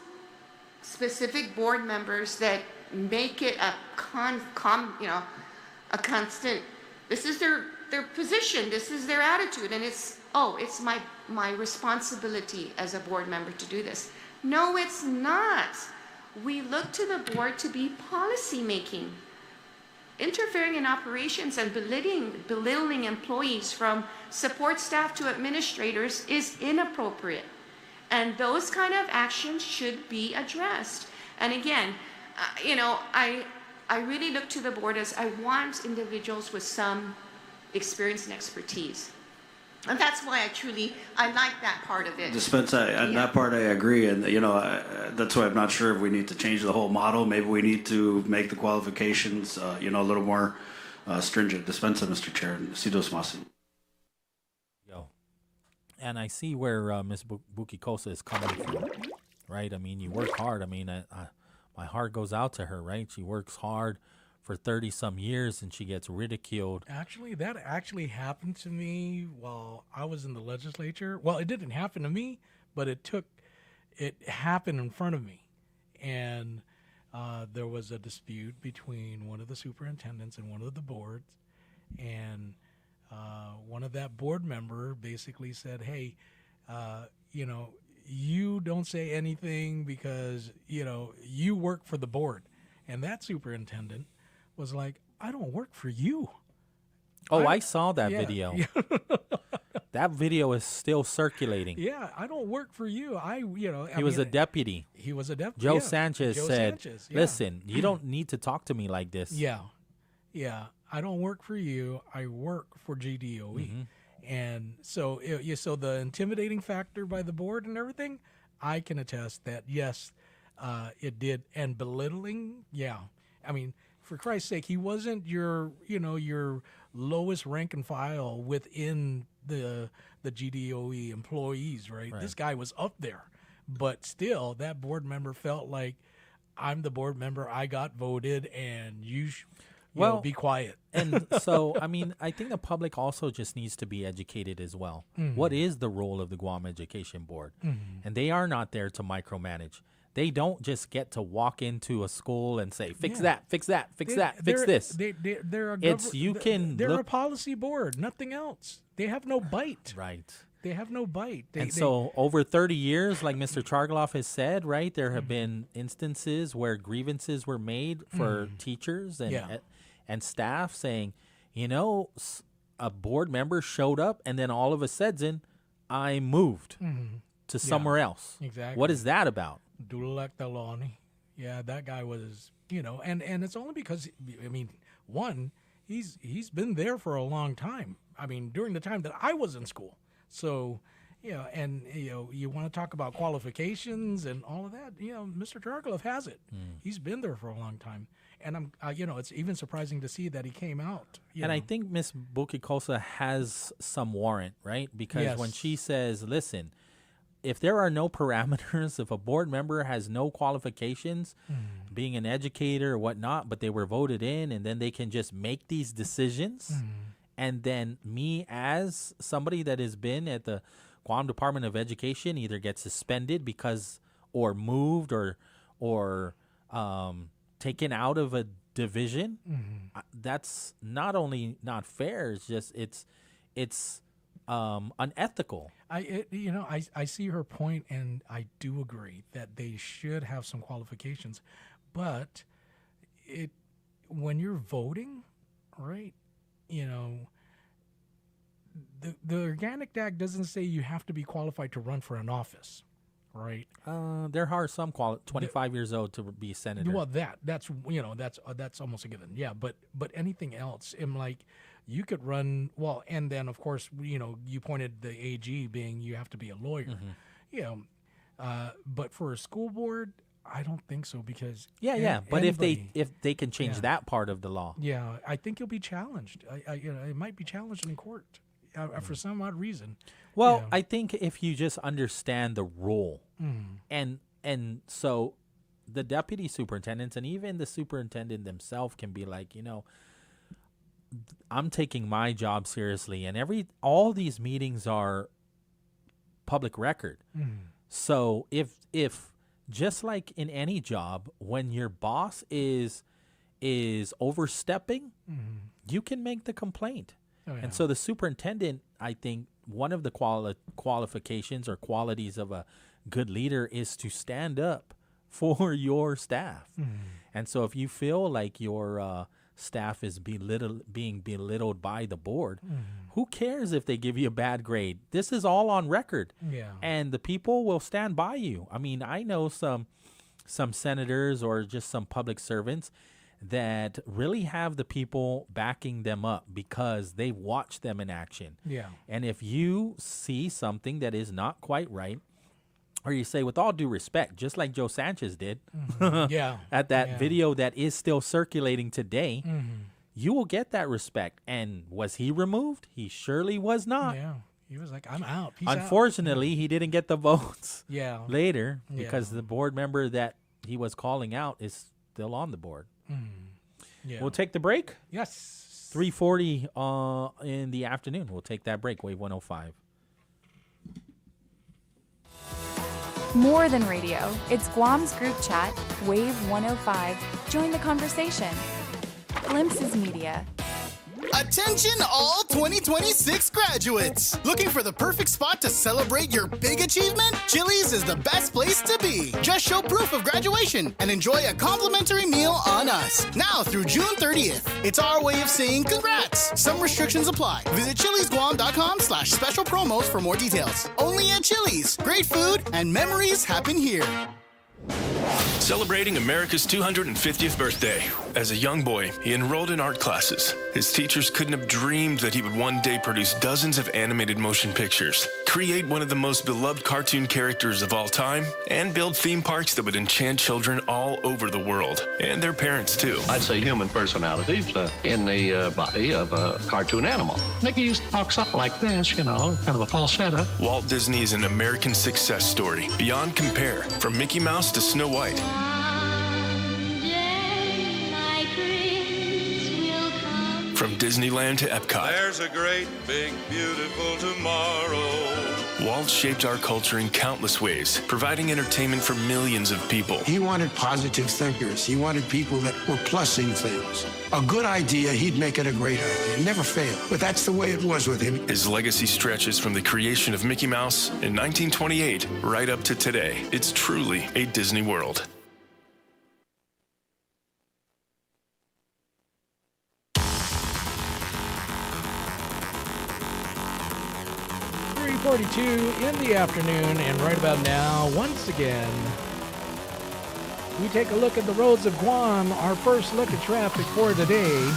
specific board members that make it a constant, this is their position, this is their attitude, and it's my responsibility as a board member to do this. No, it's not. We look to the board to be policy making. Interfering in operations and belittling employees from support staff to administrators is inappropriate. And those kind of actions should be addressed. And again, I really look to the board as I want individuals with some experience and expertise. And that's why I like that part of it. Dispensa, and that part I agree. And, that's why I'm not sure if we need to change the whole model. Maybe we need to make the qualifications, a little more stringent. Dispensa, Mr. Chair. Sidos Masi. And I see where Ms. Bukikosa is coming from, right? I mean, you work hard. I mean, my heart goes out to her, right? She works hard for 30-some years, and she gets ridiculed. Actually, that actually happened to me while I was in the legislature. Well, it didn't happen to me, but it happened in front of me. And there was a dispute between one of the superintendents and one of the boards, and one of that board member basically said, hey, you don't say anything because, you work for the board. And that superintendent was like, I don't work for you. Oh, I saw that video. That video is still circulating. Yeah, I don't work for you. He was a deputy. He was a deputy. Joe Sanchez said, listen, you don't need to talk to me like this. Yeah. I don't work for you. I work for GDOE. Mm-hmm. And so, so the intimidating factor by the board and everything, I can attest that, yes, it did. And belittling, yeah. I mean, for Christ's sake, he wasn't your lowest rank and file within the GDOE employees, right? This guy was up there, but still that board member felt like, I'm the board member, I got voted, and you know, be quiet. And so, I mean, I think the public also just needs to be educated as well. What is the role of the Guam Education Board? And they are not there to micromanage. They don't just get to walk into a school and say, fix that, fix that, fix that, fix this. They're a a policy board, nothing else. They have no bite. Right. They have no bite. So over 30 years, like Mr. Chargaloff has said, right, there have been instances where grievances were made for teachers and staff saying, you know, a board member showed up and then all of a sudden I moved to somewhere else. Exactly. What is that about? Dulak Taloni. Yeah, that guy was, you know, and it's only because, I mean, one, he's been there for a long time. I mean, during the time that I was in school. So, you know, and, you know, you want to talk about qualifications and all of that, you know, Mr. Chargaloff has it. He's been there for a long time. And you know, it's even surprising to see that he came out. And I think Ms. Bukikosa has some warrant, right? Because when she says, listen, if there are no parameters, if a board member has no qualifications, being an educator or whatnot, but they were voted in and then they can just make these decisions. And then me as somebody that has been at the Guam Department of Education either gets suspended because or moved or taken out of a division. That's not only not fair, it's just it's unethical. I see her point, and I do agree that they should have some qualifications, but when you're voting, right? You know, the Organic Act doesn't say you have to be qualified to run for an office, right? There are some 25 years old to be senator. Well, that's you know that's almost a given. Yeah, but anything else, you could run well, and then of course you know you pointed the AG being you have to be a lawyer, you know, but for a school board. I don't think so because but if they can change that part of the law, I think you'll be challenged. You know, it might be challenged in court for some odd reason. Well, I think if you just understand the role, and so the deputy superintendents and even the superintendent themselves can be like, you know, I'm taking my job seriously, and all these meetings are public record. So if just like in any job, when your boss is overstepping, you can make the complaint. And so the superintendent, I think, one of the qualifications or qualities of a good leader is to stand up for your staff. And so if you feel like your staff is being belittled by the board, who cares if they give you a bad grade? This is all on record. And the people will stand by you. I mean, I know some senators or just some public servants that really have the people backing them up because they watch them in action. And if you see something that is not quite right, or you say, with all due respect, just like Joe Sanchez did at that video that is still circulating today, you will get that respect. And was he removed? He surely was not. He was like, I'm out. Unfortunately, he didn't get the votes later because the board member that he was calling out is still on the board. We'll take the break. Yes. 3:40 in the afternoon. We'll take that break. Wave 105. More than radio, it's Guam's group chat, Wave 105. Join the conversation. Glimpses Media. Attention all 2026 graduates! Looking for the perfect spot to celebrate your big achievement? Chili's is the best place to be. Just show proof of graduation and enjoy a complimentary meal on us. Now through June 30th. It's our way of saying congrats. Some restrictions apply. Visit chilisguam.com/special promos for more details. Only at Chili's. Great food and memories happen here. celebrating America's 250th birthday. As a young boy, he enrolled in art classes. His teachers couldn't have dreamed that he would one day produce dozens of animated motion pictures, create one of the most beloved cartoon characters of all time, and build theme parks that would enchant children all over the world, and their parents too. I'd say human personalities in the body of a cartoon animal. Mickey used to talk something like this, kind of a falsetto. Walt Disney is an American success story, beyond compare, from Mickey Mouse to Snow White. From Disneyland to Epcot. There's a great, big, beautiful tomorrow. Walt shaped our culture in countless ways, providing entertainment for millions of people. He wanted positive thinkers. He wanted people that were plussing things. A good idea, he'd make it a great idea. It never failed. But that's the way it was with him. His legacy stretches from the creation of Mickey Mouse in 1928 right up to today. It's truly a Disney World. In the afternoon, and right about now, once again, we take a look at the roads of Guam, our first look at traffic for the day.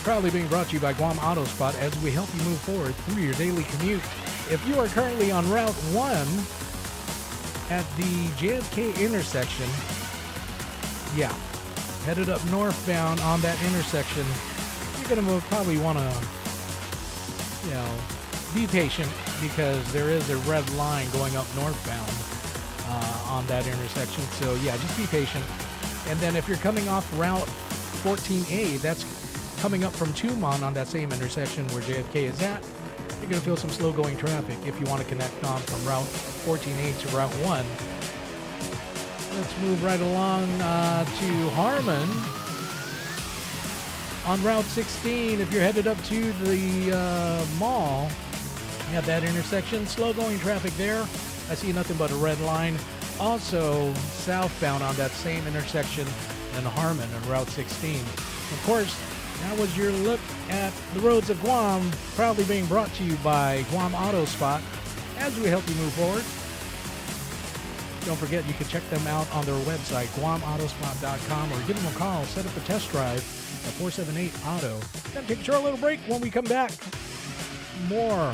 Proudly being brought to you by Guam Auto Spot as we help you move forward through your daily commute. If you are currently on Route 1 at the JFK intersection, headed up northbound on that intersection, you're going to probably want to be patient because there is a red line going up northbound on that intersection. So just be patient. And then if you're coming off Route 14A, that's coming up from Tumon on that same intersection where JFK is at, you're going to feel some slow going traffic if you want to connect on from Route 14A to Route 1. Let's move right along to Harmon. On Route 16, if you're headed up to the mall, you have that intersection. Slow going traffic there. I see nothing but a red line. Also, southbound on that same intersection in Harmon on Route 16. Of course, that was your look at the roads of Guam, proudly being brought to you by Guam Auto Spot as we help you move forward. Don't forget, you can check them out on their website, guamautospot.com, or give them a call, set up a test drive at 478-AUTO. Then take a short little break. When we come back, more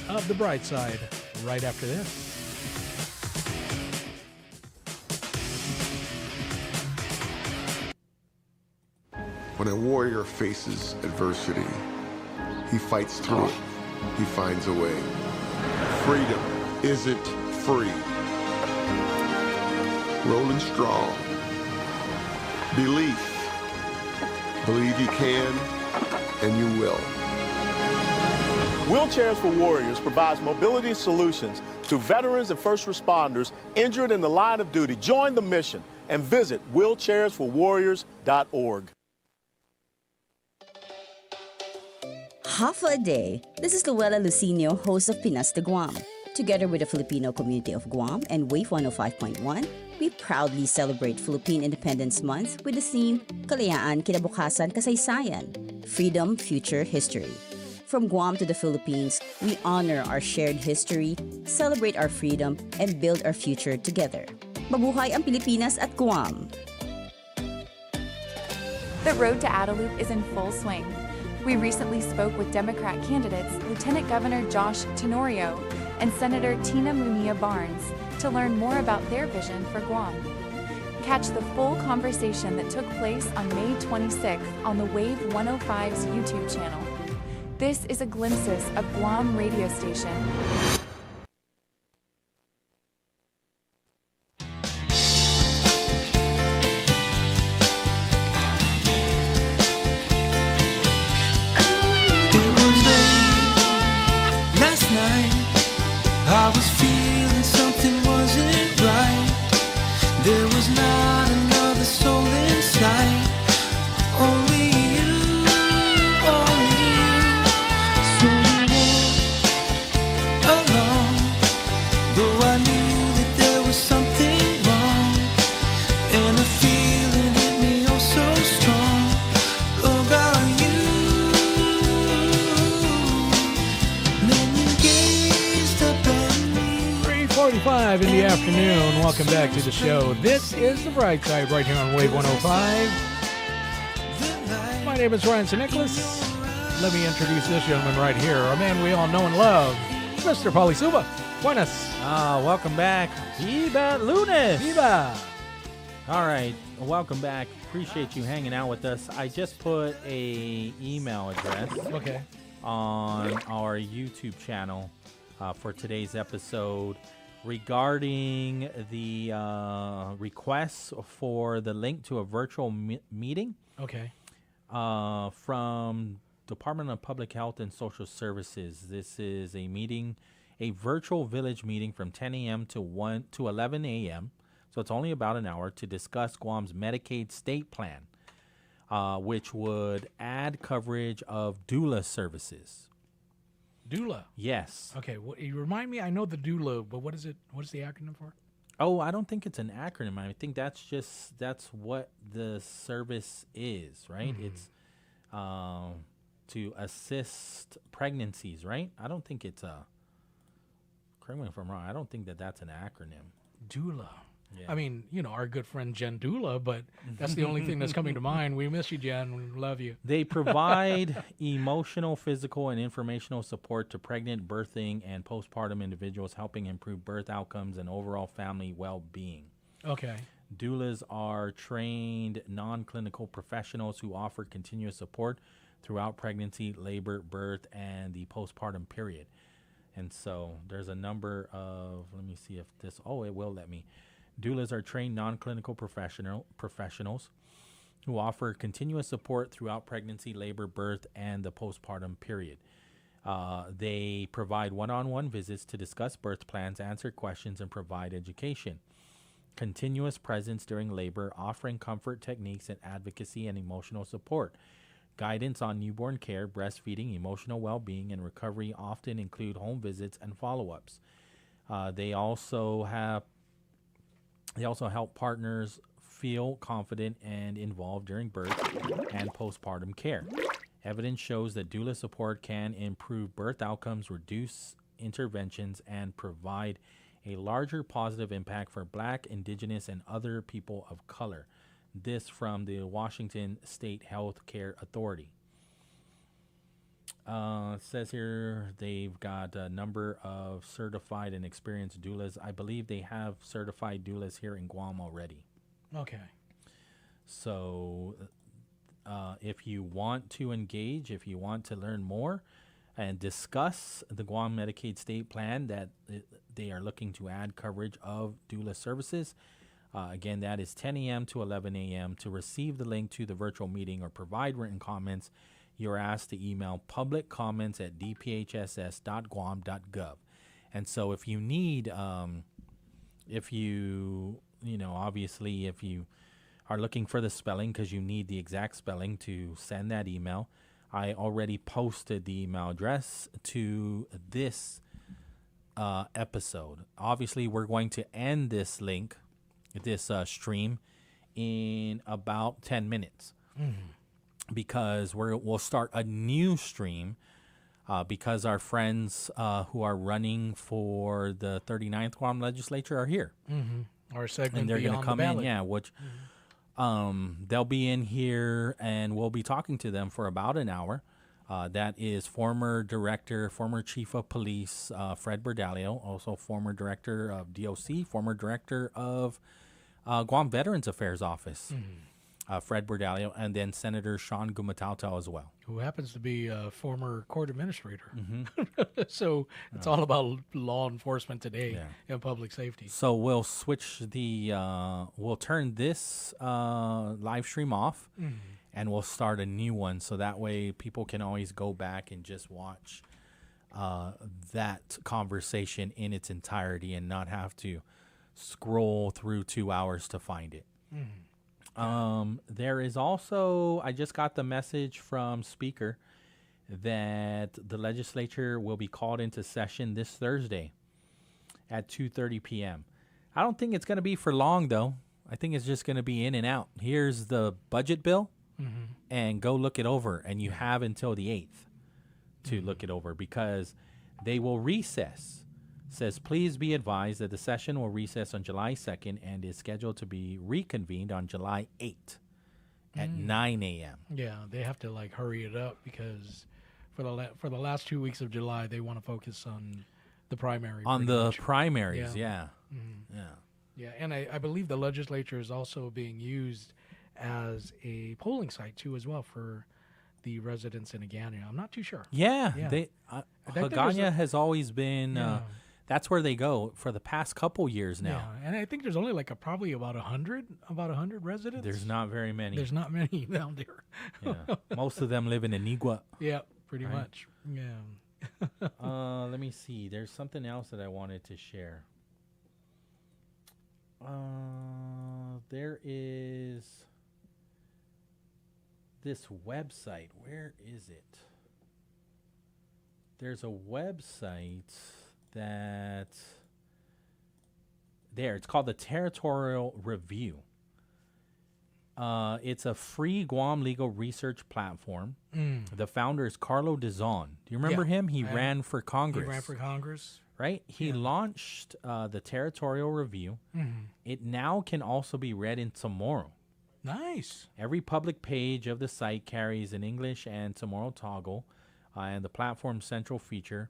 of the bright side right after this. When a warrior faces adversity, he fights through it. He finds a way. Freedom isn't free. Rolling strong. Belief. Believe you can, and you will. Wheelchairs for Warriors provides mobility solutions to veterans and first responders injured in the line of duty. Join the mission and visit wheelchairsforwarriors.org. Half a day. This is Luella Lucinio, host of Pinas de Guam. Together with the Filipino community of Guam and Wave 105.1, we proudly celebrate Philippine Independence Month with the theme Kalayaan, Kinabukasan, Kasaysayan, Freedom, Future, History. From Guam to the Philippines, we honor our shared history, celebrate our freedom, and build our future together. Mabuhay ang Pilipinas at Guam! The road to Adelup is in full swing. We recently spoke with Democrat candidates Lieutenant Governor Josh Tenorio and Senator Tina Munilla Barnes to learn more about their vision for Guam. Catch the full conversation that took place on May 26th on the Wave 105's YouTube channel. This is a glimpses of Guam radio station. I was feeling something wasn't right. There was not another soul in sight. Only you, only you. So we walked along afternoon. Welcome back to the show. This is the Bright Side right here on Wave 105. My name is Ryan St. Nicholas. Let me introduce this gentleman right here, a man we all know and love, Mr. Pauly Suba. Buenas. Welcome back. Viva Lunes. Viva. All right, welcome back. Appreciate you hanging out with us. I just put a email address on our YouTube channel for today's episode regarding the requests for the link to a virtual meeting. Okay. From Department of Public Health and Social Services. This is a meeting, a virtual village meeting from 10 a.m. to 11 a.m. So it's only about an hour to discuss Guam's Medicaid state plan, which would add coverage of doula services. Doula? Yes. Okay, you remind me, I know the doula, but what is it? What is the acronym for? Oh, I don't think it's an acronym. I think that's what the service is, right? Mhm. It's to assist pregnancies, right? I don't think it's a, correct me if I'm wrong, I don't think that's an acronym. Doula. Yeah. I mean, our good friend Jen Doula, but that's the only thing that's coming to mind. We miss you, Jen. We love you. They provide emotional, physical, and informational support to pregnant, birthing, and postpartum individuals, helping improve birth outcomes and overall family well-being. Okay. Doulas are trained non-clinical professionals who offer continuous support throughout pregnancy, labor, birth, and the postpartum period. And so there's a number of, let me see if this, it will let me. Doulas are trained non-clinical professionals who offer continuous support throughout pregnancy, labor, birth, and the postpartum period. They provide one-on-one visits to discuss birth plans, answer questions, and provide education. Continuous presence during labor, offering comfort techniques and advocacy and emotional support. Guidance on newborn care, breastfeeding, emotional well-being, and recovery often include home visits and follow-ups. They also help partners feel confident and involved during birth and postpartum care. Evidence shows that doula support can improve birth outcomes, reduce interventions, and provide a larger positive impact for Black, Indigenous, and other people of color. This from the Washington State Health Care Authority. It says here they've got a number of certified and experienced doulas. I believe they have certified doulas here in Guam already. Okay. So if you want to engage, if you want to learn more and discuss the Guam Medicaid state plan that they are looking to add coverage of doula services, again, that is 10 a.m. to 11 a.m. To receive the link to the virtual meeting or provide written comments, you're asked to email publiccomments@dphss.guam.gov. And so if you need, obviously if you are looking for the spelling because you need the exact spelling to send that email, I already posted the email address to this episode. Obviously, we're going to end this link, this stream, in about 10 minutes. Mm-hmm. Because we'll start a new stream because our friends who are running for the 39th Guam legislature are here. Mm-hmm. Our segment and they're going to come in, which they'll be in here and we'll be talking to them for about an hour. That is former chief of police, Fred Berdalio, also former director of DOC, former director of Guam Veterans Affairs Office. Mm-hmm. Fred Berdalio, and then Senator Sean Gumatauta as well. Who happens to be a former court administrator. Mm-hmm. So it's all about law enforcement today and public safety. So we'll switch we'll turn this live stream off, and we'll start a new one. So that way people can always go back and just watch that conversation in its entirety and not have to scroll through 2 hours to find it. Mm-hmm. There is also, I just got the message from Speaker that the legislature will be called into session this Thursday at 2:30 p.m. I don't think it's going to be for long, though. I think it's just going to be in and out. Here's the budget bill, and go look it over. And you have until the 8th to look it over because they will recess says, please be advised that the session will recess on July 2nd and is scheduled to be reconvened on July 8th at 9 a.m. Yeah, they have to like hurry it up because for the last 2 weeks of July, they want to focus on the primary. On pretty the much. primaries, yeah. Yeah. Yeah, and I believe the legislature is also being used as a polling site too, as well, for the residents in Agana. I'm not too sure. Yeah, Yeah. they I think there's Hagana has always been. Yeah. That's where they go for the past couple years now. Yeah, and I think there's only like probably about 100 residents. There's not very many. There's not many down there. Yeah, most of them live in Anigua. Yeah, pretty Right. much. Yeah. Let me see. There's something else that I wanted to share. There is this website. Where is it? There's a website that it's called the Territorial Review. It's a free Guam legal research platform. The founder is Carlo Dizon. Do you remember him? He ran for Congress. He ran for Congress. Right? He launched the Territorial Review. It now can also be read in Chamorro. Nice. Every public page of the site carries an English and Chamorro toggle, and the platform's central feature.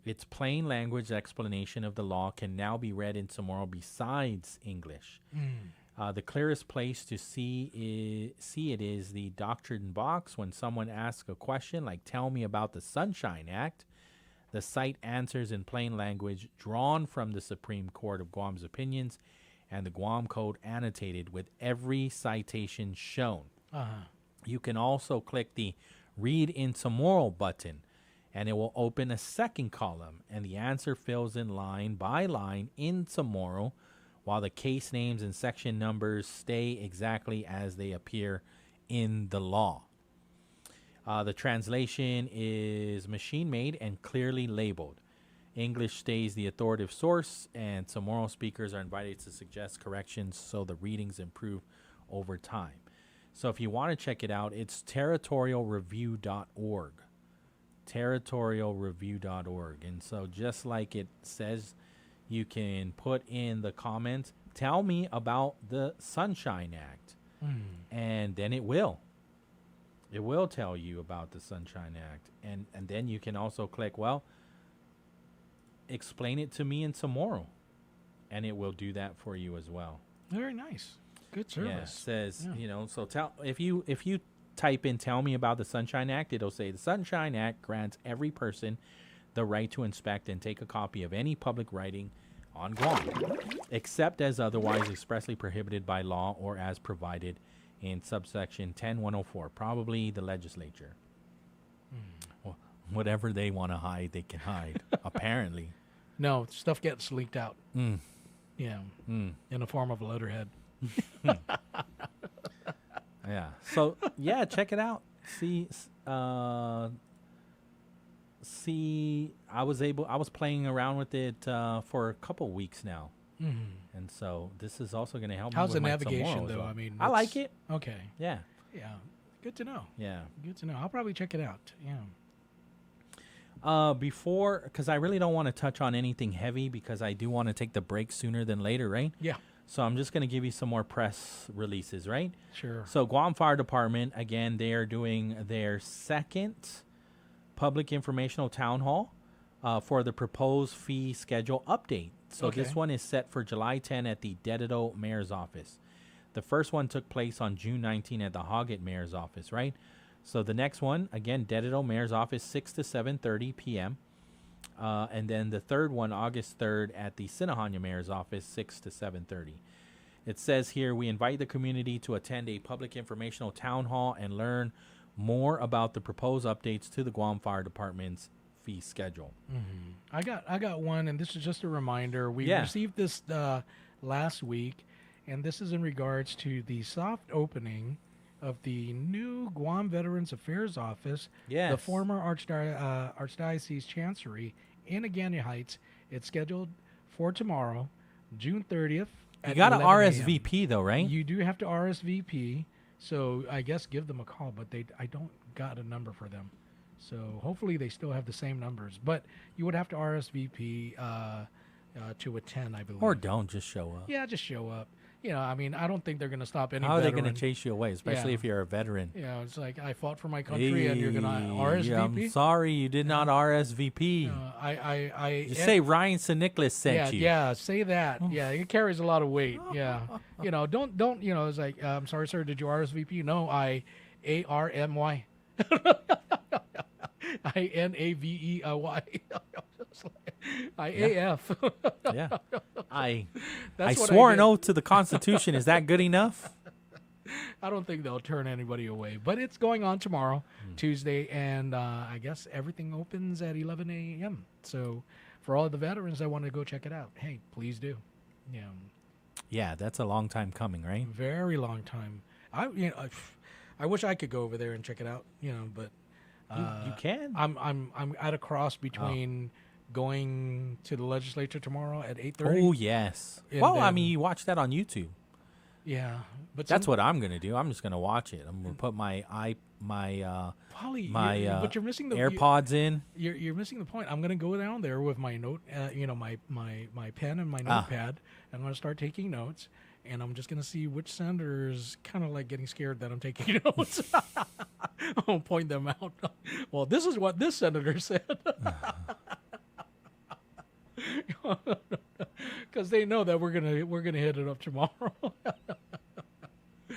Its plain language explanation of the law can now be read in Chamorro besides English. The clearest place to see it is the doctrine box. When someone asks a question like, tell me about the Sunshine Act, the site answers in plain language drawn from the Supreme Court of Guam's opinions and the Guam Code annotated with every citation shown. You can also click the Read in Chamorro button, and it will open a second column, and the answer fills in line by line in Chamorro, while the case names and section numbers stay exactly as they appear in the law. The translation is machine-made and clearly labeled. English stays the authoritative source, and Chamorro speakers are invited to suggest corrections so the readings improve over time. So if you want to check it out, it's territorialreview.org. Territorialreview.org. And so just like it says, you can put in the comments, tell me about the Sunshine Act. And then it will. It will tell you about the Sunshine Act. And then you can also click, well, explain it to me in Chamorro. And it will do that for you as well. Very nice. Good service. Yeah, it says, so if you type in tell me about the Sunshine Act, it'll say the Sunshine Act grants every person the right to inspect and take a copy of any public writing on Guam, except as otherwise expressly prohibited by law or as provided in subsection 10104, probably the legislature. Well, whatever they want to hide, they can hide, apparently. No, stuff gets leaked out. Yeah, in the form of a letterhead. Yeah. So yeah, check it out. See, I was playing around with it for a couple weeks now, and so this is also going to help. How's me the with navigation my though? well. I mean, I like it. Okay. Yeah. Yeah. Good to know. Yeah. Good to know. I'll probably check it out. Yeah. Because I really don't want to touch on anything heavy because I do want to take the break sooner than later, right? Yeah. So I'm just going to give you some more press releases, right? Sure. So Guam Fire Department, again, they are doing their second public informational town hall for the proposed fee schedule update. So this one is set for July 10 at the Dedito Mayor's Office. The first one took place on June 19 at the Hoggett Mayor's Office, right? So the next one, again, Dedito Mayor's Office, 6 to 7:30 p.m. And then the third one, August 3rd, at the Sinahanya Mayor's Office, 6 to 7:30. It says here, we invite the community to attend a public informational town hall and learn more about the proposed updates to the Guam Fire Department's fee schedule. I got one, and this is just a reminder. We received this last week, and this is in regards to the soft opening of the new Guam Veterans Affairs Office, the former Archdiocese Chancery in Agana Heights. It's scheduled for tomorrow, June 30th. You got to RSVP though, right? You do have to RSVP, so I guess give them a call, but I don't got a number for them. So hopefully they still have the same numbers. But you would have to RSVP to attend, I believe. Or don't, just show up. Yeah, just show up. I mean, I don't think they're going to stop any How are they veteran. going to chase you away, especially if you're a veteran? It's like, I fought for my country and you're going to RSVP? I'm sorry, you did not RSVP. I say Ryan St. Nicholas sent you. Yeah, say that. Yeah, it carries a lot of weight. Yeah. Don't, it's like, I'm sorry, sir, did you RSVP? No, ARMY. INAVEY. IAF. Yeah. I swore an oath to the Constitution. Is that good enough? I don't think they'll turn anybody away. But it's going on tomorrow, Tuesday, and I guess everything opens at 11 a.m. So for all the veterans that want to go check it out, hey, please do. Yeah. Yeah, that's a long time coming, right? Very long time. I wish I could go over there and check it out, but you can. I'm at a cross between going to the legislature tomorrow at 8:30. Oh yes. Well, I mean, you watch that on YouTube. Yeah, but that's what I'm gonna do. I'm just gonna watch it. I'm gonna put my Pauly, but you're missing the AirPods in. You're missing the point. I'm gonna go down there with my note, my pen and my notepad. I'm gonna start taking notes. And I'm just going to see which senators kind of like getting scared that I'm taking notes. I'll point them out. Well, this is what this senator said. Because they know that we're gonna hit it up tomorrow.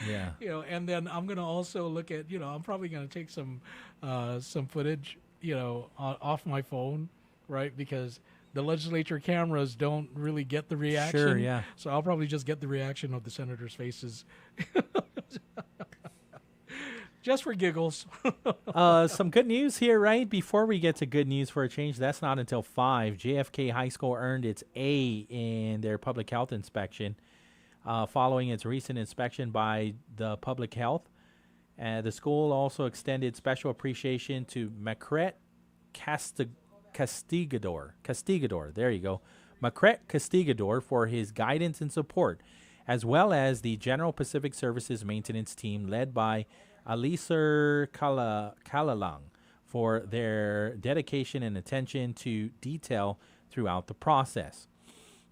Yeah. And then I'm gonna also look at, I'm probably gonna take some footage, off my phone, right? Because the legislature cameras don't really get the reaction. Sure, yeah. So I'll probably just get the reaction of the senators' faces. Just for giggles. Some good news here, right? Before we get to good news for a change, that's not until 5. JFK High School earned its A in their public health inspection following its recent inspection by the public health. The school also extended special appreciation to Macret Castigador, there you go. Macret Castigador for his guidance and support, as well as the General Pacific Services maintenance team led by Aliser Kalalang for their dedication and attention to detail throughout the process.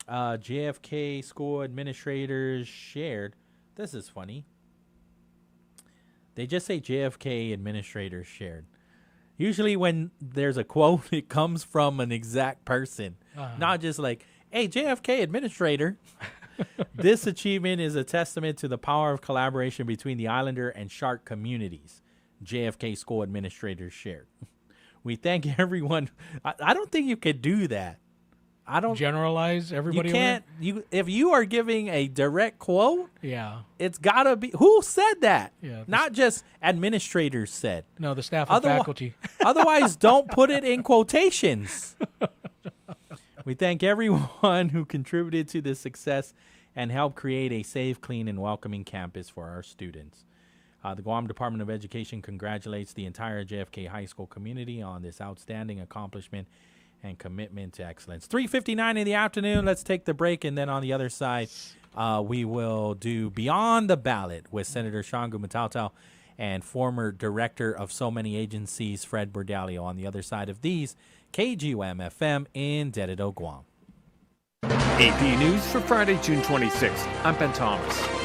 JFK school administrators shared, this is funny, they just say JFK administrators shared. Usually when there's a quote, it comes from an exact person, not just like, hey, JFK administrator. This achievement is a testament to the power of collaboration between the Islander and Shark communities, JFK school administrators shared. We thank everyone. I don't think you could do that. I don't generalize everybody. You can't. If you are giving a direct quote, it's gotta be. Who said that? Yeah, not just administrators said. No, the staff and faculty. Otherwise, don't put it in quotations. We thank everyone who contributed to this success and helped create a safe, clean, and welcoming campus for our students. The Guam Department of Education congratulates the entire JFK High School community on this outstanding accomplishment and commitment to excellence. 3:59 in the afternoon. Let's take the break, and then on the other side, we will do Beyond the Ballot with Senator Sean Gumatautal and former director of so many agencies, Fred Bordalio, on the other side of these. KGUM-FM in Dededo, Guam. AP News for Friday, June 26th. I'm Ben Thomas.